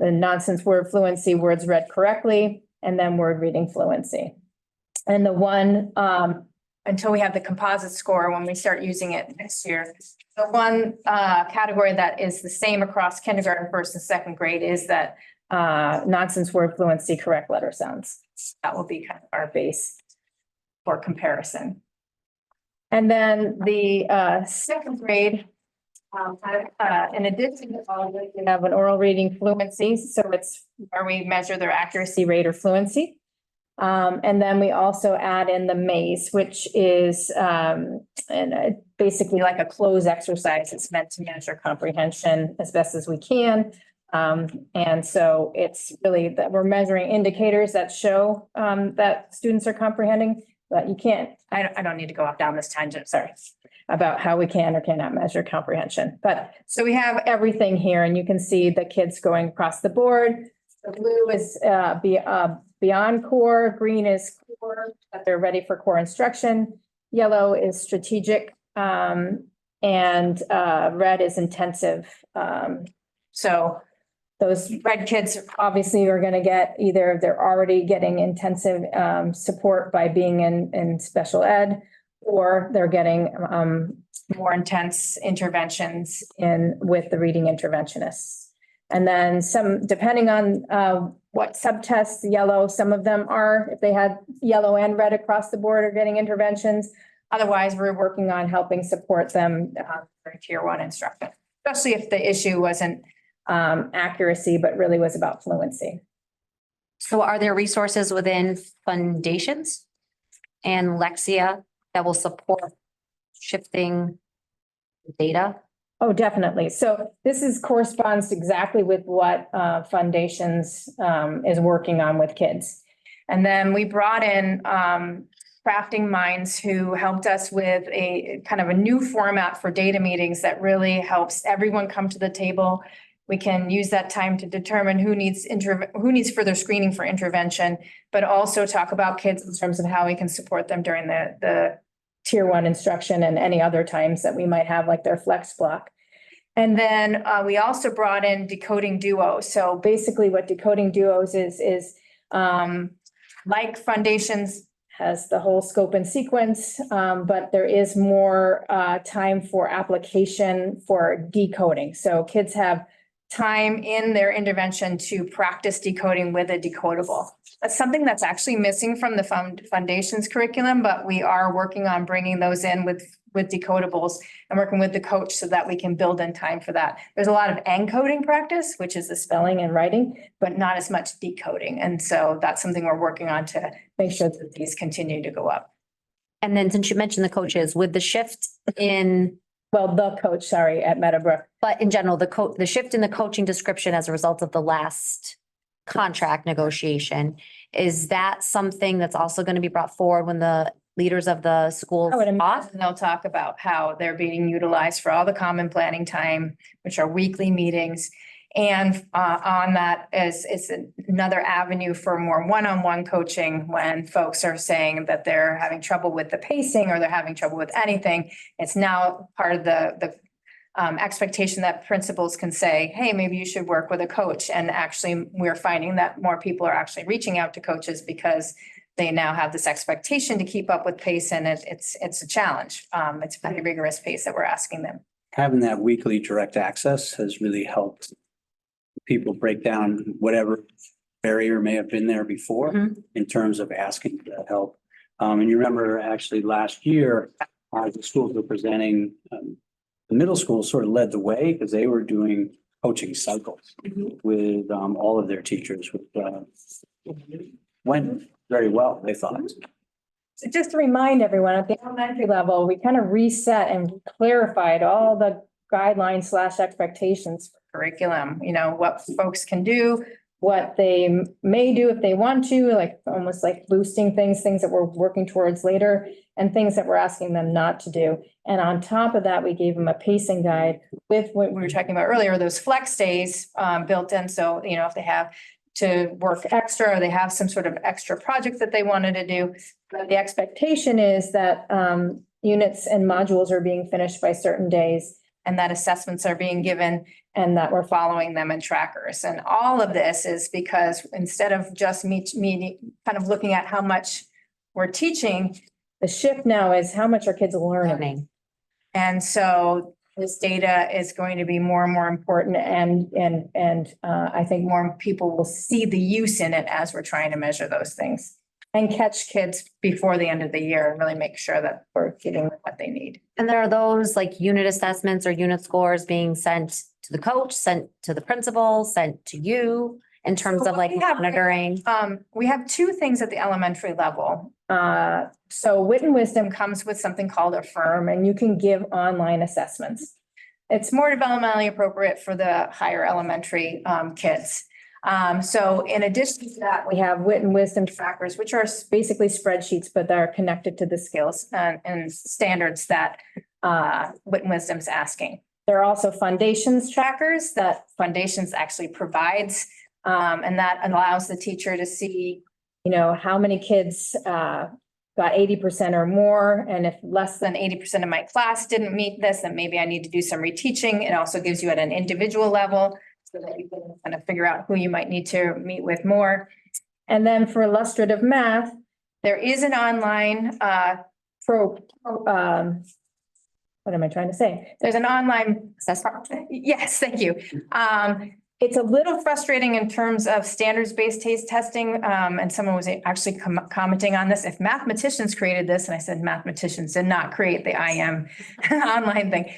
the nonsense word fluency, words read correctly, and then word reading fluency. And the one, until we have the composite score, when we start using it next year, the one category that is the same across kindergarten, first and second grade is that nonsense word fluency, correct letter sounds. That will be kind of our base for comparison. And then the second grade, in addition to all of it, we have an oral reading fluency. So it's where we measure their accuracy rate or fluency. And then we also add in the maze, which is basically like a cloze exercise. It's meant to measure comprehension as best as we can. And so it's really that we're measuring indicators that show that students are comprehending, but you can't, I don't need to go off down this tangent, sorry, about how we can or cannot measure comprehension. But so we have everything here, and you can see the kids going across the board. The blue is beyond core, green is core, that they're ready for core instruction. Yellow is strategic, and red is intensive. So those red kids obviously are going to get either they're already getting intensive support by being in special ed, or they're getting more intense interventions with the reading interventionists. And then some, depending on what subtests, yellow, some of them are, if they had yellow and red across the board, are getting interventions. Otherwise, we're working on helping support them for tier 1 instruction, especially if the issue wasn't accuracy, but really was about fluency. So are there resources within Foundations and Lexia that will support shifting data? Oh, definitely. So this corresponds exactly with what Foundations is working on with kids. And then we brought in Crafting Minds, who helped us with a kind of a new format for data meetings that really helps everyone come to the table. We can use that time to determine who needs further screening for intervention, but also talk about kids in terms of how we can support them during the tier 1 instruction and any other times that we might have, like their flex block. And then we also brought in Decoding Duo. So basically what Decoding Duos is like Foundations has the whole scope and sequence, but there is more time for application for decoding. So kids have time in their intervention to practice decoding with a decodable. That's something that's actually missing from the Foundations curriculum, but we are working on bringing those in with decodables and working with the coach so that we can build in time for that. There's a lot of encoding practice, which is the spelling and writing, but not as much decoding. And so that's something we're working on to make sure that these continue to go up. And then since you mentioned the coaches, with the shift in, Well, the coach, sorry, at Meadowbrook. but in general, the shift in the coaching description as a result of the last contract negotiation, is that something that's also going to be brought forward when the leaders of the schools I would talk? imagine they'll talk about how they're being utilized for all the common planning time, which are weekly meetings. And on that is another avenue for more one-on-one coaching when folks are saying that they're having trouble with the pacing or they're having trouble with anything. It's now part of the expectation that principals can say, hey, maybe you should work with a coach. And actually, we're finding that more people are actually reaching out to coaches because they now have this expectation to keep up with pace, and it's a challenge. It's a pretty rigorous pace that we're asking them. Having that weekly direct access has really helped people break down whatever barrier may have been there before in terms of asking for that help. And you remember actually last year, the schools were presenting, the middle school sort of led the way because they were doing coaching cycles with all of their teachers, which went very well, they thought. So just to remind everyone, at the elementary level, we kind of reset and clarified all the guidelines / expectations for curriculum, you know, what folks can do, what they may do if they want to, like almost like boosting things that we're working towards later, and things that we're asking them not to do. And on top of that, we gave them a pacing guide with what we were talking about earlier, those flex days built in. So, you know, if they have to work extra or they have some sort of extra project that they wanted to do, but the expectation is that units and modules are being finished by certain days, and that assessments are being given, and that we're following them in trackers. And all of this is because instead of just meeting, kind of looking at how much we're teaching, the shift now is how much are kids learning. And so this data is going to be more and more important, and I think more people will see the use in it as we're trying to measure those things and catch kids before the end of the year and really make sure that we're giving them what they need. And there are those like unit assessments or unit scores being sent to the coach, sent to the principal, sent to you in terms So of like we have- monitoring? We have two things at the elementary level. So Wit and Wisdom comes with something called Affirm, and you can give online assessments. It's more developmentally appropriate for the higher elementary kids. So in addition to that, we have Wit and Wisdom trackers, which are basically spreadsheets, but they're connected to the skills and standards that Wit and Wisdom's asking. There are also Foundations trackers that Foundations actually provides, and that allows the teacher to see, you know, how many kids got 80% or more. And if less than 80% of my class didn't meet this, then maybe I need to do some reteaching. It also gives you at an individual level so that you can kind of figure out who you might need to meet with more. And then for illustrative math, there is an online what am I trying to say? There's an online Assessment? Yes, thank you. It's a little frustrating in terms of standards-based taste testing. And someone was actually commenting on this. If mathematicians created this, and I said mathematicians did not create the IM online thing.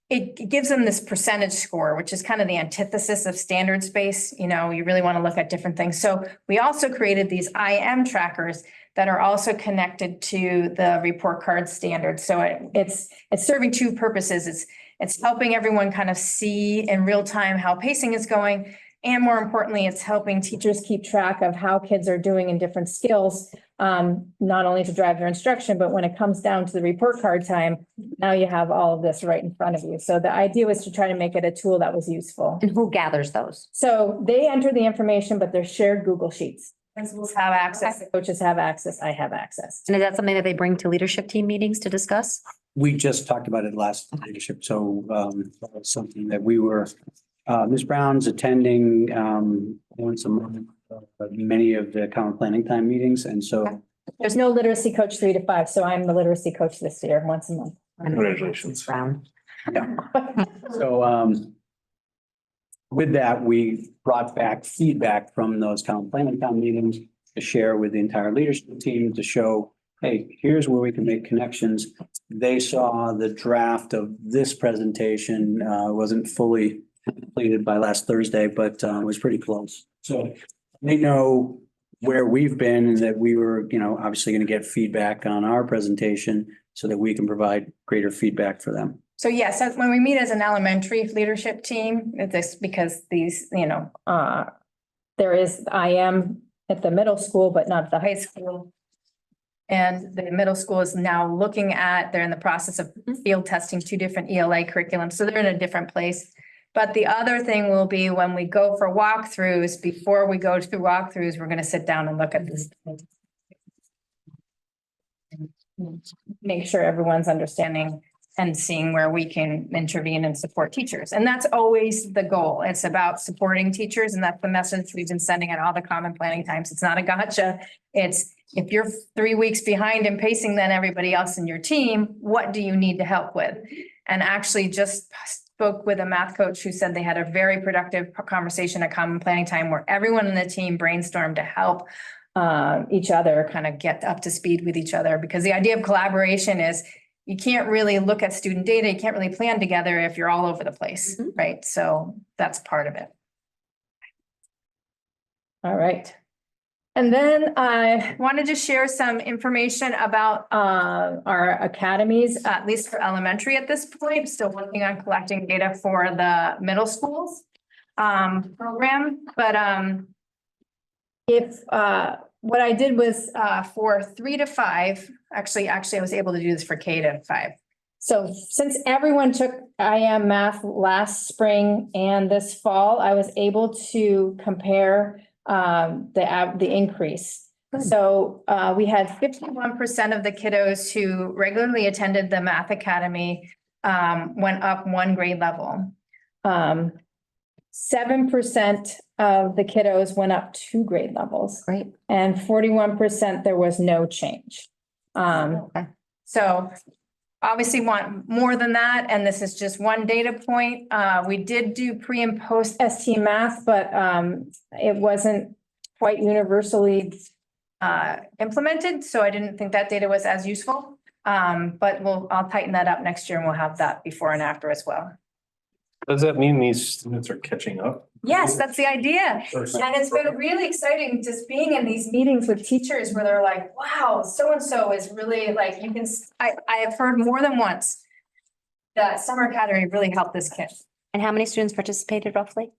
It gives them this percentage score, which is kind of the antithesis of standards-based. You know, you really want to look at different things. So we also created these IM trackers that are also connected to the report card standards. So it's serving two purposes. It's helping everyone kind of see in real time how pacing is going. And more importantly, it's helping teachers keep track of how kids are doing in different skills, not only to drive their instruction, but when it comes down to the report card time, now you have all of this right in front of you. So the idea was to try to make it a tool that was useful. And who gathers those? So they enter the information, but they're shared Google Sheets. Principals have access, the coaches have access, I have access. And is that something that they bring to leadership team meetings to discuss? We just talked about it last leadership, so that was something that we were, Ms. Brown's attending once a month, many of the common planning time meetings, and so. There's no literacy coach 3 to 5, so I'm the literacy coach this year, once a month. Congratulations. Brown. So with that, we brought back feedback from those common planning time meetings to share with the entire leadership team to show, hey, here's where we can make connections. They saw the draft of this presentation, wasn't fully completed by last Thursday, but was pretty close. So they know where we've been and that we were, you know, obviously going to get feedback on our presentation so that we can provide greater feedback for them. So yes, that's when we meet as an elementary leadership team, it's because these, you know, there is IM at the middle school, but not at the high school. And the middle school is now looking at, they're in the process of field testing 2 different ELA curriculums, so they're in a different place. But the other thing will be when we go for walkthroughs, before we go through walkthroughs, we're going to sit down and look at this. Make sure everyone's understanding and seeing where we can intervene and support teachers. And that's always the goal. It's about supporting teachers, and that's the message we've been sending at all the common planning times. It's not a gotcha. It's if you're 3 weeks behind in pacing than everybody else in your team, what do you need to help with? And actually just spoke with a math coach who said they had a very productive conversation at common planning time where everyone in the team brainstormed to help each other kind of get up to speed with each other, because the idea of collaboration is you can't really look at student data, you can't really plan together if you're all over the place, right? So that's part of it. All right. And then I wanted to share some information about our academies, at least for elementary at this point. Still working on collecting data for the middle schools program. But if what I did was for 3 to 5, actually I was able to do this for K to 5. So since everyone took IM math last spring and this fall, I was able to compare the increase. So we had 51% of the kiddos who regularly attended the Math Academy went up 1 grade level. 7% of the kiddos went up 2 grade levels. Great. And 41% there was no change. So obviously want more than that, and this is just one data point. We did do pre and post ST math, but it wasn't quite universally implemented, so I didn't think that data was as useful. But I'll tighten that up next year and we'll have that before and after as well. Does that mean these students are catching up? Yes, that's the idea. And it's been really exciting just being in these meetings with teachers where they're like, wow, so-and-so is really like, you can, I have heard more than once that summer academy really helped this kid. And how many students participated roughly?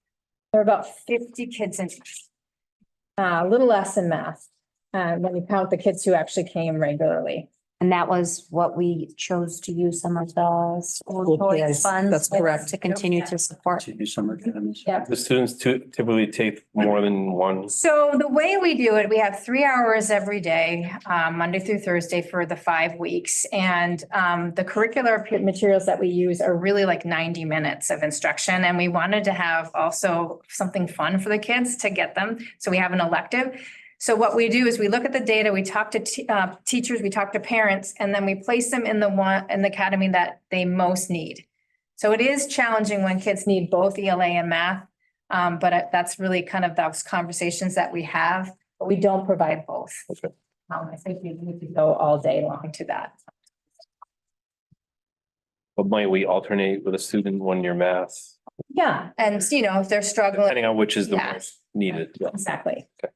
There are about 50 kids in, a little less in math, when you count the kids who actually came regularly. And that was what we chose to use some of the school School choice choice, funds. that's with correct. To continue to support. To do summer academies. Yep. The students typically take more than one. So the way we do it, we have 3 hours every day, Monday through Thursday for the 5 weeks. And the curricular materials that we use are really like 90 minutes of instruction. And we wanted to have also something fun for the kids to get them. So we have an elective. So what we do is we look at the data, we talk to teachers, we talk to parents, and then we place them in the academy that they most need. So it is challenging when kids need both ELA and math. But that's really kind of those conversations that we have, but we don't provide both. Okay. I think we need to go all day long to that. But might we alternate with a student one year math, Yeah, and you know, if they're struggling, depending on which is the Yeah. most needed? Yeah. exactly. Okay.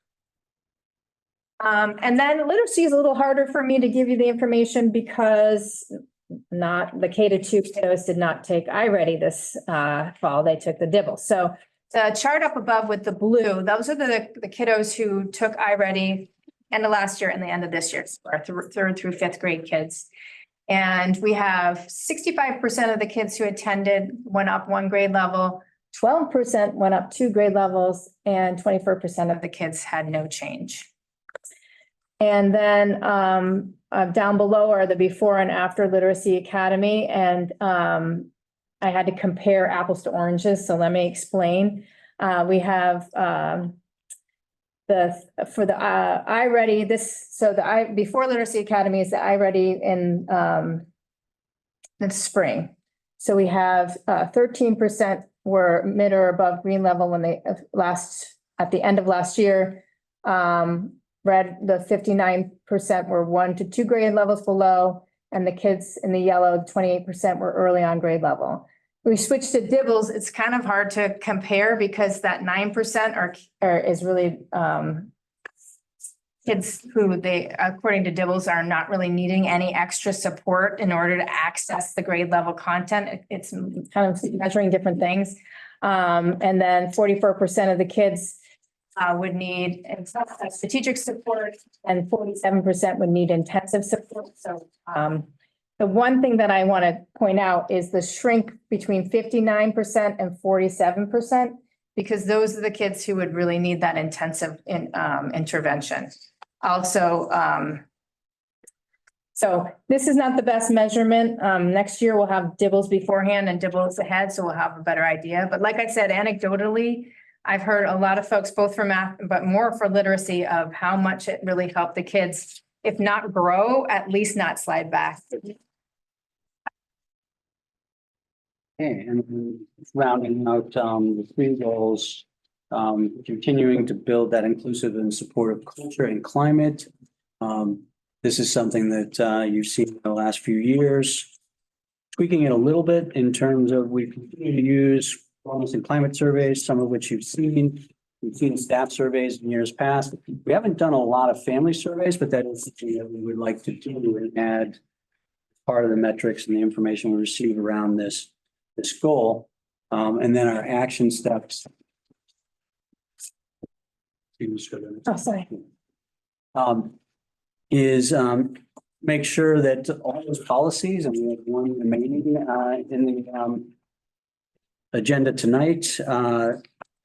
And then literacy is a little harder for me to give you the information because not, the K-2 kiddos did not take iReady this fall, they took the Dibble. So the chart up above with the blue, those are the kiddos who took iReady end of last year and the end of this year, so our third through fifth grade kids. And we have 65% of the kids who attended went up 1 grade level, 12% went up 2 grade levels, and 24% of the kids had no change. And then down below are the before and after Literacy Academy. And I had to compare apples to oranges. So let me explain. We have for the iReady, before Literacy Academy is the iReady in the spring. So we have 13% were mid or above green level when they at the end of last year. Red, the 59% were 1 to 2 grade levels below, and the kids in the yellow, 28% were early on grade level. We switched to Dibbles. It's kind of hard to compare because that 9% is really kids who according to Dibbles, are not really needing any extra support in order to access the grade level content. It's kind of measuring different things. And then 44% of the kids would need strategic support, and 47% would need intensive support. So the one thing that I want to point out is the shrink between 59% and 47%, because those are the kids who would really need that intensive intervention. Also, so this is not the best measurement. Next year we'll have Dibbles beforehand and Dibbles ahead, so we'll have a better idea. But like I said, anecdotally, I've heard a lot of folks, both for math, but more for literacy, of how much it really helped the kids, if not grow, at least not slide back. Okay, and then rounding out the 3 goals, continuing to build that inclusive and supportive culture and climate. This is something that you've seen in the last few years. Tweaking it a little bit in terms of we continue to use wellness and climate surveys, some of which you've seen. We've seen staff surveys in years past. We haven't done a lot of family surveys, but that is something that we would like to do and add part of the metrics and the information we receive around this goal. And then our action steps. Oh, sorry. Is make sure that all those policies, and we have one remaining in the agenda tonight,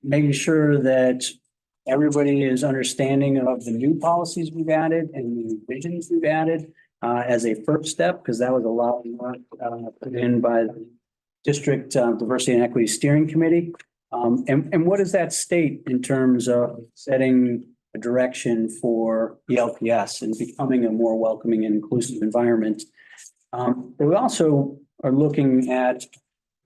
making sure that everybody is understanding of the new policies we've added and the revisions we've added as a first step, because that was a lot of work put in by the District Diversity and Equity Steering Committee. And what does that state in terms of setting a direction for ELPS and becoming a more welcoming and inclusive environment? But we also are looking at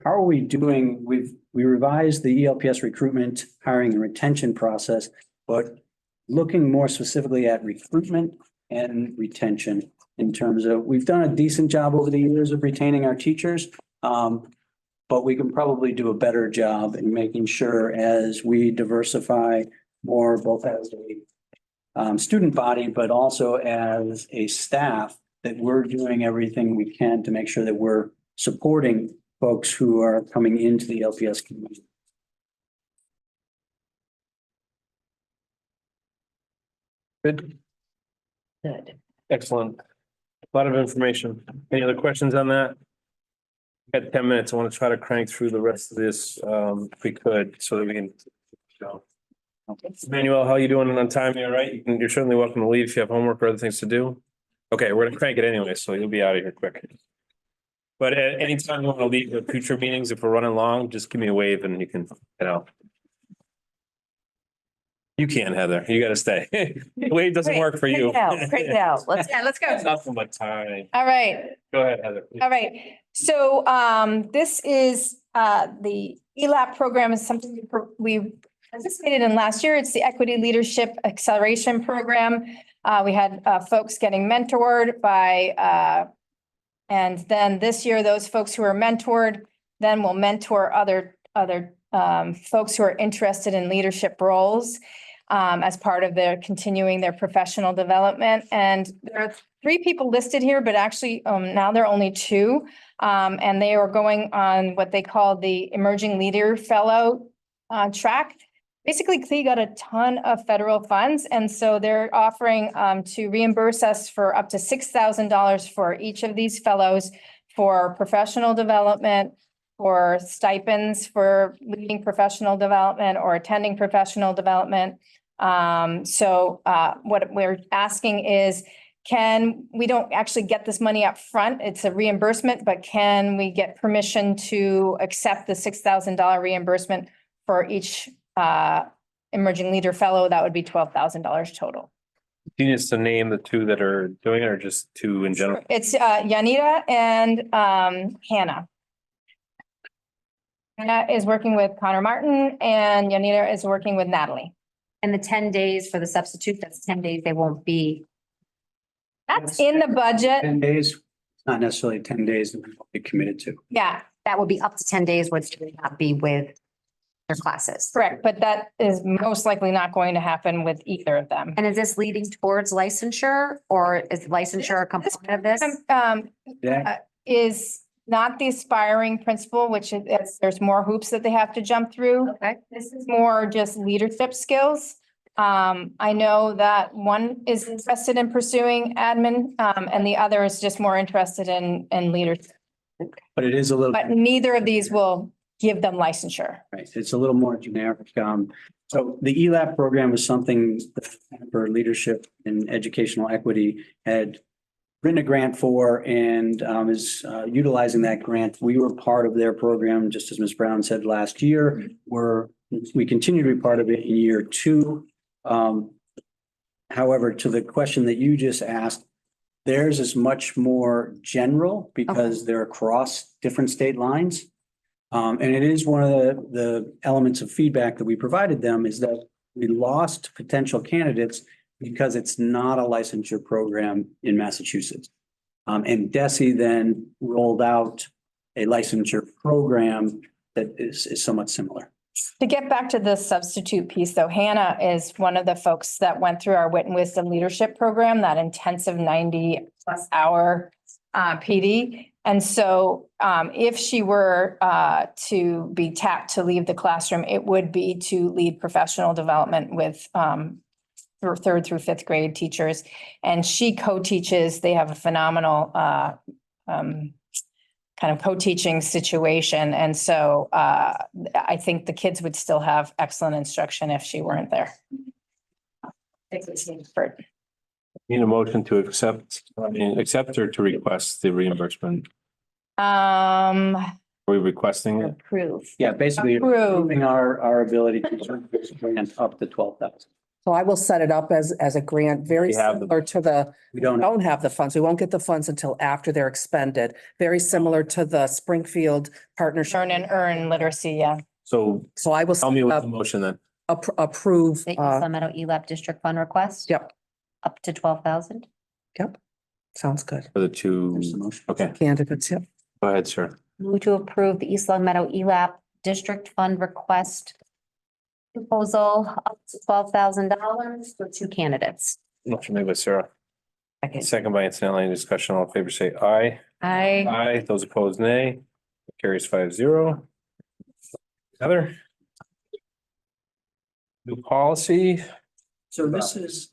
how are we doing? We revised the ELPS recruitment, hiring and retention process, but looking more specifically at recruitment and retention in terms of, we've done a decent job over the years of retaining our teachers. but we can probably do a better job in making sure as we diversify more, both as a student body, but also as a staff, that we're doing everything we can to make sure that we're supporting folks who are coming into the LPS community. Good, Good. excellent. A lot of information. Any other questions on that? Got 10 minutes. I want to try to crank through the rest of this, if we could, so that we can. Manuel, how you doing on time? You all right? You're certainly welcome to leave if you have homework or other things to do. Okay, we're gonna crank it anyway, so you'll be out of here quick. But at any time you want to leave the future meetings, if we're running long, just give me a wave and you can, You can, Heather. You gotta stay. Wave doesn't work for you. Crank it out. Let's Yeah, let's go. Nothing but time. All right. Go ahead, Heather. All right, so this is the ELAP program is something we participated in last year. It's the Equity Leadership Acceleration Program. We had folks getting mentored by and then this year, those folks who are mentored then will mentor other folks who are interested in leadership roles as part of their continuing their professional development. And there are 3 people listed here, but actually now there are only 2. And they are going on what they call the Emerging Leader Fellow track. Basically, CLE got a ton of federal funds, and so they're offering to reimburse us for up to $6,000 for each of these fellows for professional development, for stipends for leading professional development or attending professional development. So what we're asking is, we don't actually get this money up front, it's a reimbursement, but can we get permission to accept the $6,000 reimbursement for each emerging leader fellow? That would be $12,000 total. Do you need us to name the 2 that are doing it or just 2 in general? It's Yanita and Hannah. Hannah is working with Connor Martin and Yanita is working with Natalie. And the 10 days for the substitute, that's 10 days they won't be. That's in the budget. 10 days, not necessarily 10 days that we'll be committed to. Yeah, That would be up to 10 days, which would not be with their classes. correct. But that is most likely not going to happen with either of them. And is this leading towards licensure or is licensure a component of this? Yeah. Is not the aspiring principal, which is, there's more hoops that they have to jump through. Okay. This is more just leadership skills. I know that one is interested in pursuing admin, and the other is just more interested in leadership. But it is a little. But neither of these will give them licensure. Right, it's a little more generic. So the ELAP program was something that for leadership and educational equity had written a grant for and is utilizing that grant. We were part of their program, just as Ms. Brown said last year. We continue to be part of it in year 2. However, to the question that you just asked, theirs is much more general because they're across different state lines. And it is one of the elements of feedback that we provided them is that we lost potential candidates because it's not a licensure program in Massachusetts. And DESE then rolled out a licensure program that is somewhat similar. To get back to the substitute piece, though, Hannah is one of the folks that went through our Wit and Wisdom Leadership Program, that intensive 90+ hour PD. And so if she were to be tapped to leave the classroom, it would be to lead professional development with 3rd through 5th grade teachers. And she co-teaches, they have a phenomenal kind of co-teaching situation. And so I think the kids would still have excellent instruction if she weren't there. Need a motion to accept or to request the reimbursement? Are we requesting it? Approve. Yeah, basically Approve. improving our ability to grant up to 12,000. So I will set it up as a grant, very We have the- similar to the, We we don't, don't have the funds. We won't get the funds until after they're expended. Very similar to the Springfield partnership. Learn and earn literacy, yeah. So So I will tell me set what up, the motion then. approve. The East Meadow ELAP district fund request? Yep. Up to 12,000? Sounds good. For the 2, there's the motion. okay, Candidates, yep. go ahead, sir. Move to approve the East Long Meadow ELAP District Fund Request proposal up to $12,000 for 2 candidates. Motion made by Sarah, Second. second by Antonella. Any discussion? All in favor, say aye. Aye. Those opposed, nay. Carries 5-0. Heather? New policy? So this is,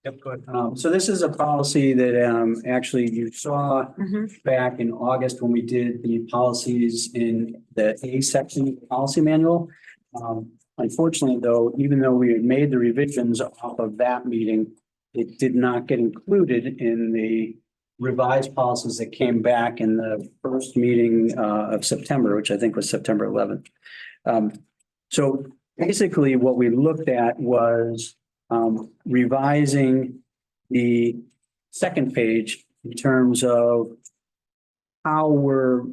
Yep, go ahead. so this is a policy that actually you saw Mhm. back in August when we did the policies in the A section of the policy manual. Unfortunately, though, even though we had made the revisions off of that meeting, it did not get included in the revised policies that came back in the first meeting of September, which I think was September 11th. So basically what we looked at was revising the second page in terms of how we're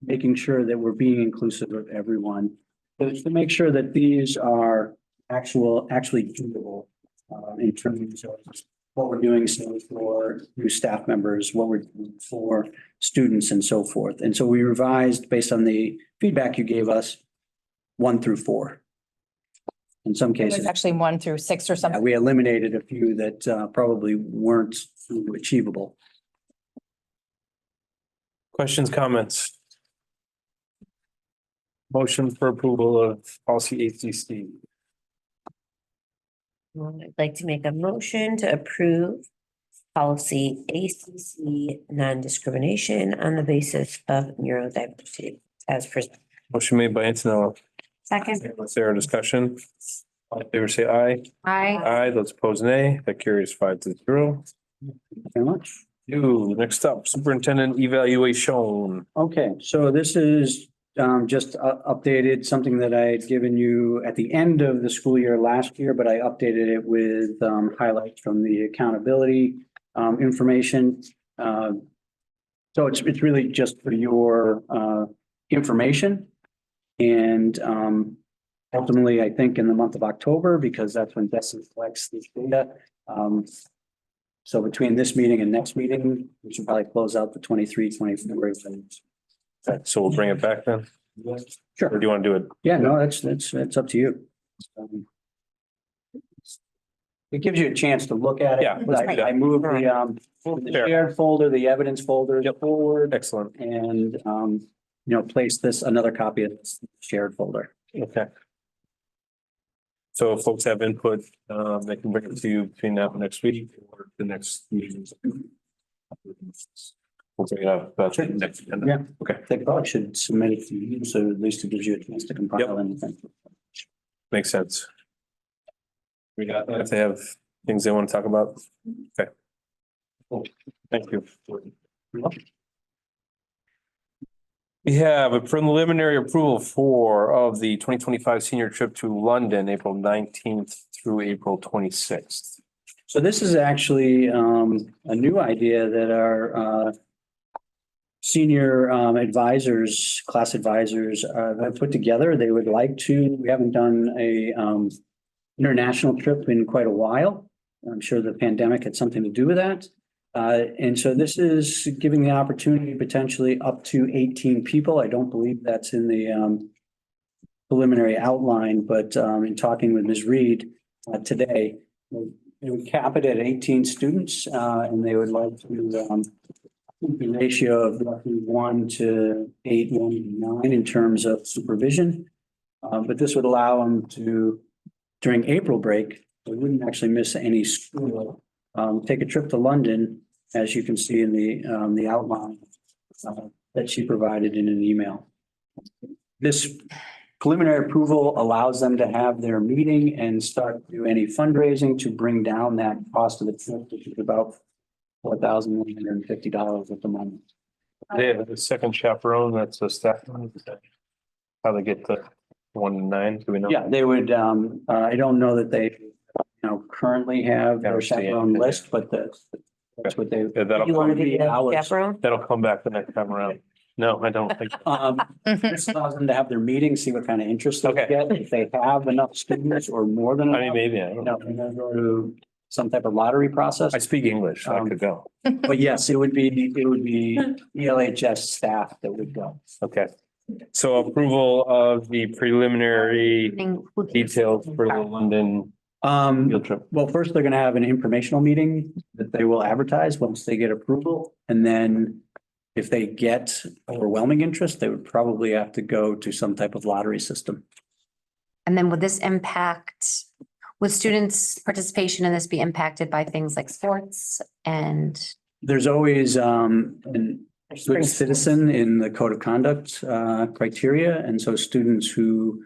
making sure that we're being inclusive of everyone. To make sure that these are actually doable in terms of what we're doing so for new staff members, what we're doing for students and so forth. And so we revised based on the feedback you gave us, 1 through 4. In some It was cases, actually 1 through 6 or something. we eliminated a few that probably weren't achievable. Questions, comments? Motion for approval of policy HCC. I'd like to make a motion to approve policy ACC non-discrimination on the basis of neurodiversity as presented. Motion made by Antonella. Second. Second by Sarah, discussion. All in favor, say aye. Aye. Aye. Those opposed, nay. That carries 5-0. Thank you very much. You, next up, superintendent evaluation. Okay, so this is just updated, something that I had given you at the end of the school year last year, but I updated it with highlights from the accountability information. So it's really just for your information. And ultimately, I think in the month of October, because that's when DESI collects this data. So between this meeting and next meeting, we should probably close out the 23-24. Okay, so we'll bring it back then? Or Sure. do you want to do it? Yeah, no, that's up to you. It gives you a chance to look at it. Yeah, let's do that. I moved the Fair. shared folder, the evidence folder forward Excellent. and, place another copy of this shared folder. Okay. So if folks have input, they can bring it to you between now and next week or the next meeting. We'll bring it up. Next agenda. Yeah. Okay, They probably should submit it to you, so at least it gives you a chance to compile anything. makes sense. We got, if they have things they want to talk about. Okay. Cool. Thank you. We have a preliminary approval of the 2025 senior trip to London, April 19th through April 26th. So this is actually a new idea that our senior advisors, class advisors have put together. They would like to, we haven't done a international trip in quite a while. I'm sure the pandemic had something to do with that. And so this is giving the opportunity potentially up to 18 people. I don't believe that's in the preliminary outline, but in talking with Ms. Reed today, they would cap it at 18 students and they would like to the ratio of roughly 1 to 8, 1 to 9 in terms of supervision. But this would allow them to, during April break, they wouldn't actually miss any school. Take a trip to London, as you can see in the outline that she provided in an email. This preliminary approval allows them to have their meeting and start to do any fundraising to bring down that cost of the trip, which is about $4,150 at the moment. They have the second chaperone, that's a staff. How they get the 1 to 9, do we know? Yeah, they would, I don't know that they, currently have their chaperone list, but that's what they. Yeah, that'll You want to come, be the hours. chaperone? that'll come back the next time around. No, I don't think. This allows them to have their meeting, see what kind of interest they Okay. get, if they have enough students or more than I mean, enough. maybe, I don't know. And then go to some type of lottery process. I speak English, so I could go. But yes, it would be ELHS staff that would go. Okay. So approval of the preliminary Include- details for the London field trip. Well, first, they're gonna have an informational meeting that they will advertise once they get approval. And then if they get overwhelming interest, they would probably have to go to some type of lottery system. And then would this impact, would students' participation in this be impacted by things like sports and? There's always a good citizen in the code of conduct criteria. And so students who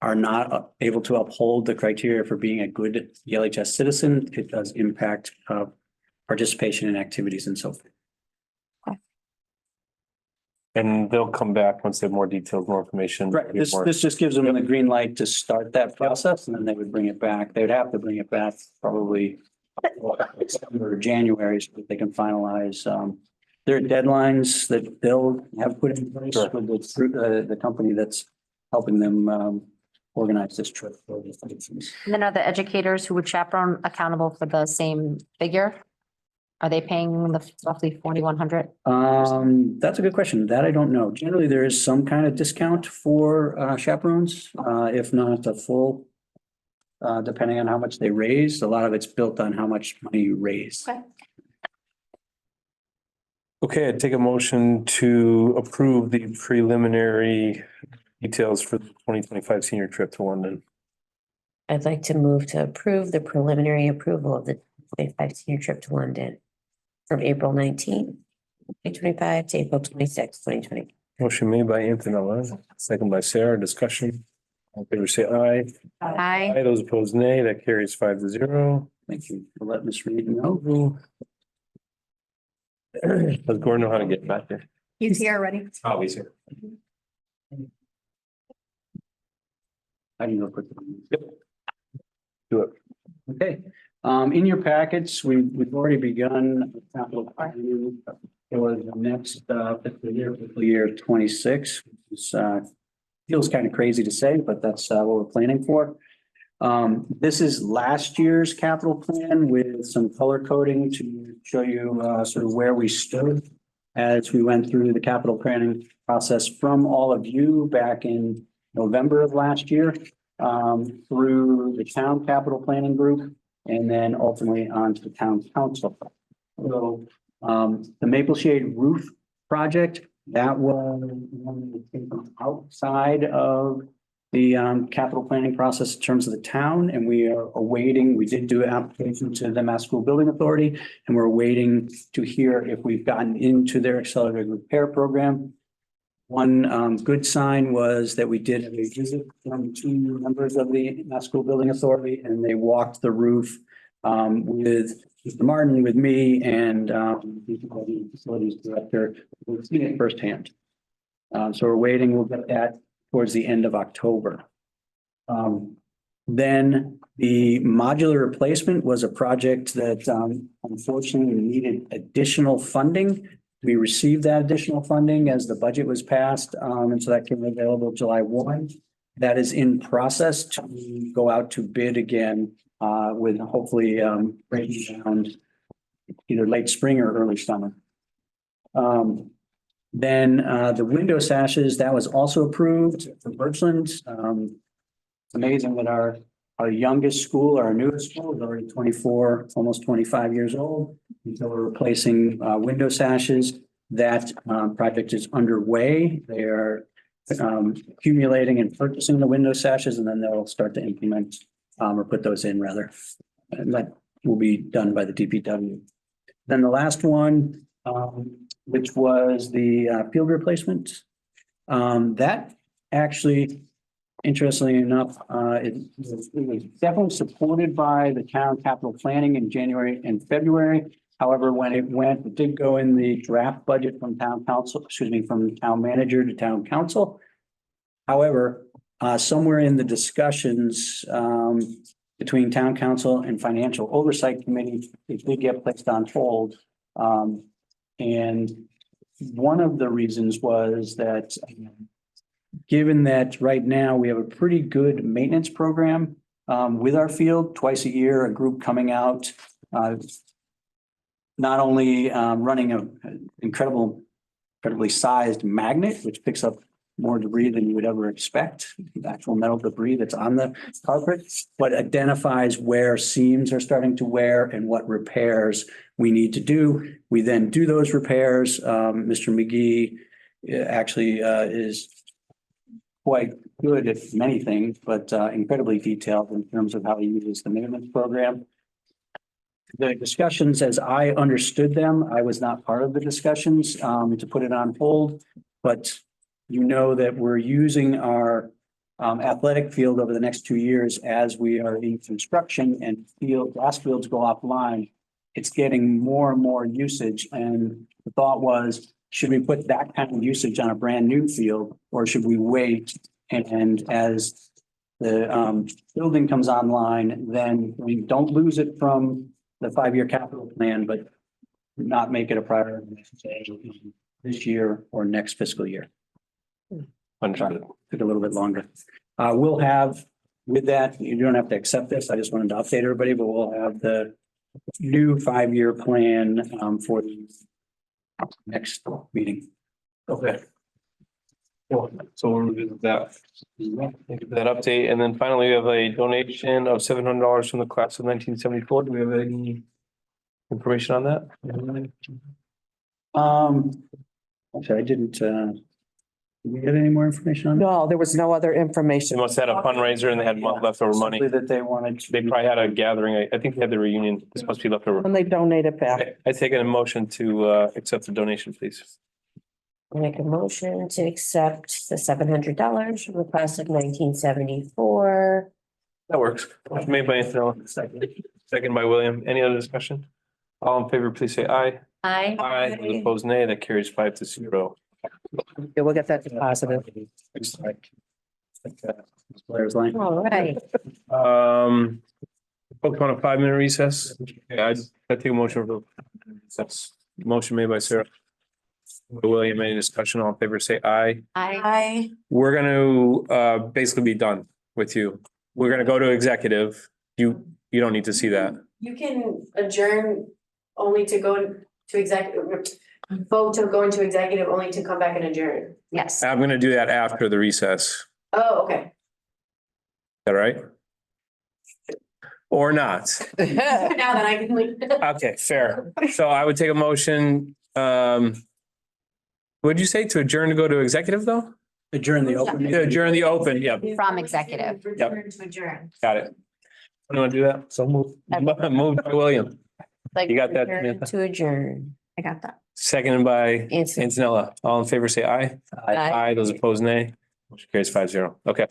are not able to uphold the criteria for being a good ELHS citizen, it does impact participation in activities and so forth. And they'll come back once they have more details, more information. Right, this just gives them the green light to start that process, and then they would bring it back. They would have to bring it back probably December or January so that they can finalize their deadlines that they'll have put in place Sure. with the company that's helping them organize this trip. And then are the educators who would chaperone accountable for the same figure? Are they paying the roughly 4,100? That's a good question. That I don't know. Generally, there is some kind of discount for chaperones, if not a full, depending on how much they raise. A lot of it's built on how much money you raise. Okay. Okay, I'd take a motion to approve the preliminary details for the 2025 senior trip to London. I'd like to move to approve the preliminary approval of the 25 senior trip to London from April 19th, 2025 to April 26th, 2020. Motion made by Antonella, second by Sarah. Discussion. All in favor, say aye. Aye. Aye. Those opposed, nay. That carries 5-0. Thank you for letting Ms. Reed know. Does Gordon know how to get back there? He's here already. Oh, he's here. I can go quickly. Do it. Okay, in your packets, we've already begun capital planning. It was the next fiscal year 26, which is, feels kind of crazy to say, but that's what we're planning for. This is last year's capital plan with some color coding to show you sort of where we stood as we went through the capital planning process from all of you back in November of last year, through the town capital planning group, and then ultimately on to the town council. So, the Maple Shade roof project, that was one that came from outside of the capital planning process in terms of the town, and we are awaiting, we did do an application to the Mass School Building Authority, and we're waiting to hear if we've gotten into their accelerated repair program. One good sign was that we did have a visit from 2 members of the Mass School Building Authority, and they walked the roof with Mr. Martin, with me, and the facilities director. We've seen it firsthand. So we're waiting. We'll get that towards the end of October. Then the modular replacement was a project that unfortunately needed additional funding. We received that additional funding as the budget was passed, and so that came available July 1. That is in process to go out to bid again with hopefully breaking ground either late spring or early summer. Then the window sashes, that was also approved for Birchland. It's amazing that our youngest school, our newest school, is already 24, almost 25 years old. And so we're replacing window sashes. That project is underway. They are accumulating and purchasing the window sashes, and then they'll start to implement or put those in rather. And that will be done by the DPW. Then the last one, which was the field replacement. That actually, interestingly enough, it was definitely supported by the town capital planning in January and February. However, when it did go in the draft budget from town council, from town manager to town council. However, somewhere in the discussions between town council and financial oversight committee, it did get placed on hold. And one of the reasons was that given that right now we have a pretty good maintenance program with our field twice a year, a group coming out. Not only running an incredibly sized magnet, which picks up more debris than you would ever expect, the actual metal debris that's on the carpet, but identifies where seams are starting to wear and what repairs we need to do. We then do those repairs. Mr. McGee actually is quite good at many things, but incredibly detailed in terms of how he uses the maintenance program. The discussions, as I understood them, I was not part of the discussions to put it on hold, but you know that we're using our athletic field over the next 2 years as we are in construction and grass fields go offline. It's getting more and more usage, and the thought was, should we put that kind of usage on a brand new field, or should we wait? And as the building comes online, then we don't lose it from the 5-year capital plan, but not make it a priority this year or next fiscal year. Understood. Took a little bit longer. We'll have, with that, you don't have to accept this. I just wanted to update everybody, but we'll have the new 5-year plan for the next meeting. Okay. Cool. So we'll revisit that. Thank you for that update. And then finally, we have a donation of $700 from the class of 1974. Do we have any information on that? Actually, I didn't, did we get any more information on that? No, there was no other They information. must have had a fundraiser and they had leftover money. Simply that they wanted to. They probably had a gathering. I think they had the reunion. This must be leftover. And they donate it back. I take a motion to accept the donation, please. I'll make a motion to accept the $700 from the class of 1974. That works. Motion made by Antonella, second by William. Any other discussion? All in favor, please say aye. Aye. Aye. Those opposed, nay. That carries 5-0. Yeah, we'll get that deposited. Blair's line. All right. Folks want a 5-minute recess? Yeah, I take a motion for recess. Motion made by Sarah. William, any discussion? All in favor, say aye. Aye. We're gonna basically be done with you. We're gonna go to executive. You don't need to see that. You can adjourn only to go to executive, vote to go into executive only to come back and adjourn. Yes. I'm gonna do that after the recess. Oh, okay. Is that right? Or not? Now that I can leave. Okay, fair. So I would take a motion, what'd you say, to adjourn to go to executive though? Adjourn the open. To adjourn the open, yeah, From executive. Return to adjourn. got it. You want to do that? So move. Moved by William, you got that, Samantha? To adjourn. I got that. Seconded by Anson. Antonella. All in favor, say aye. Aye. Aye, those opposed, nay. Motion carries 5-0. Okay.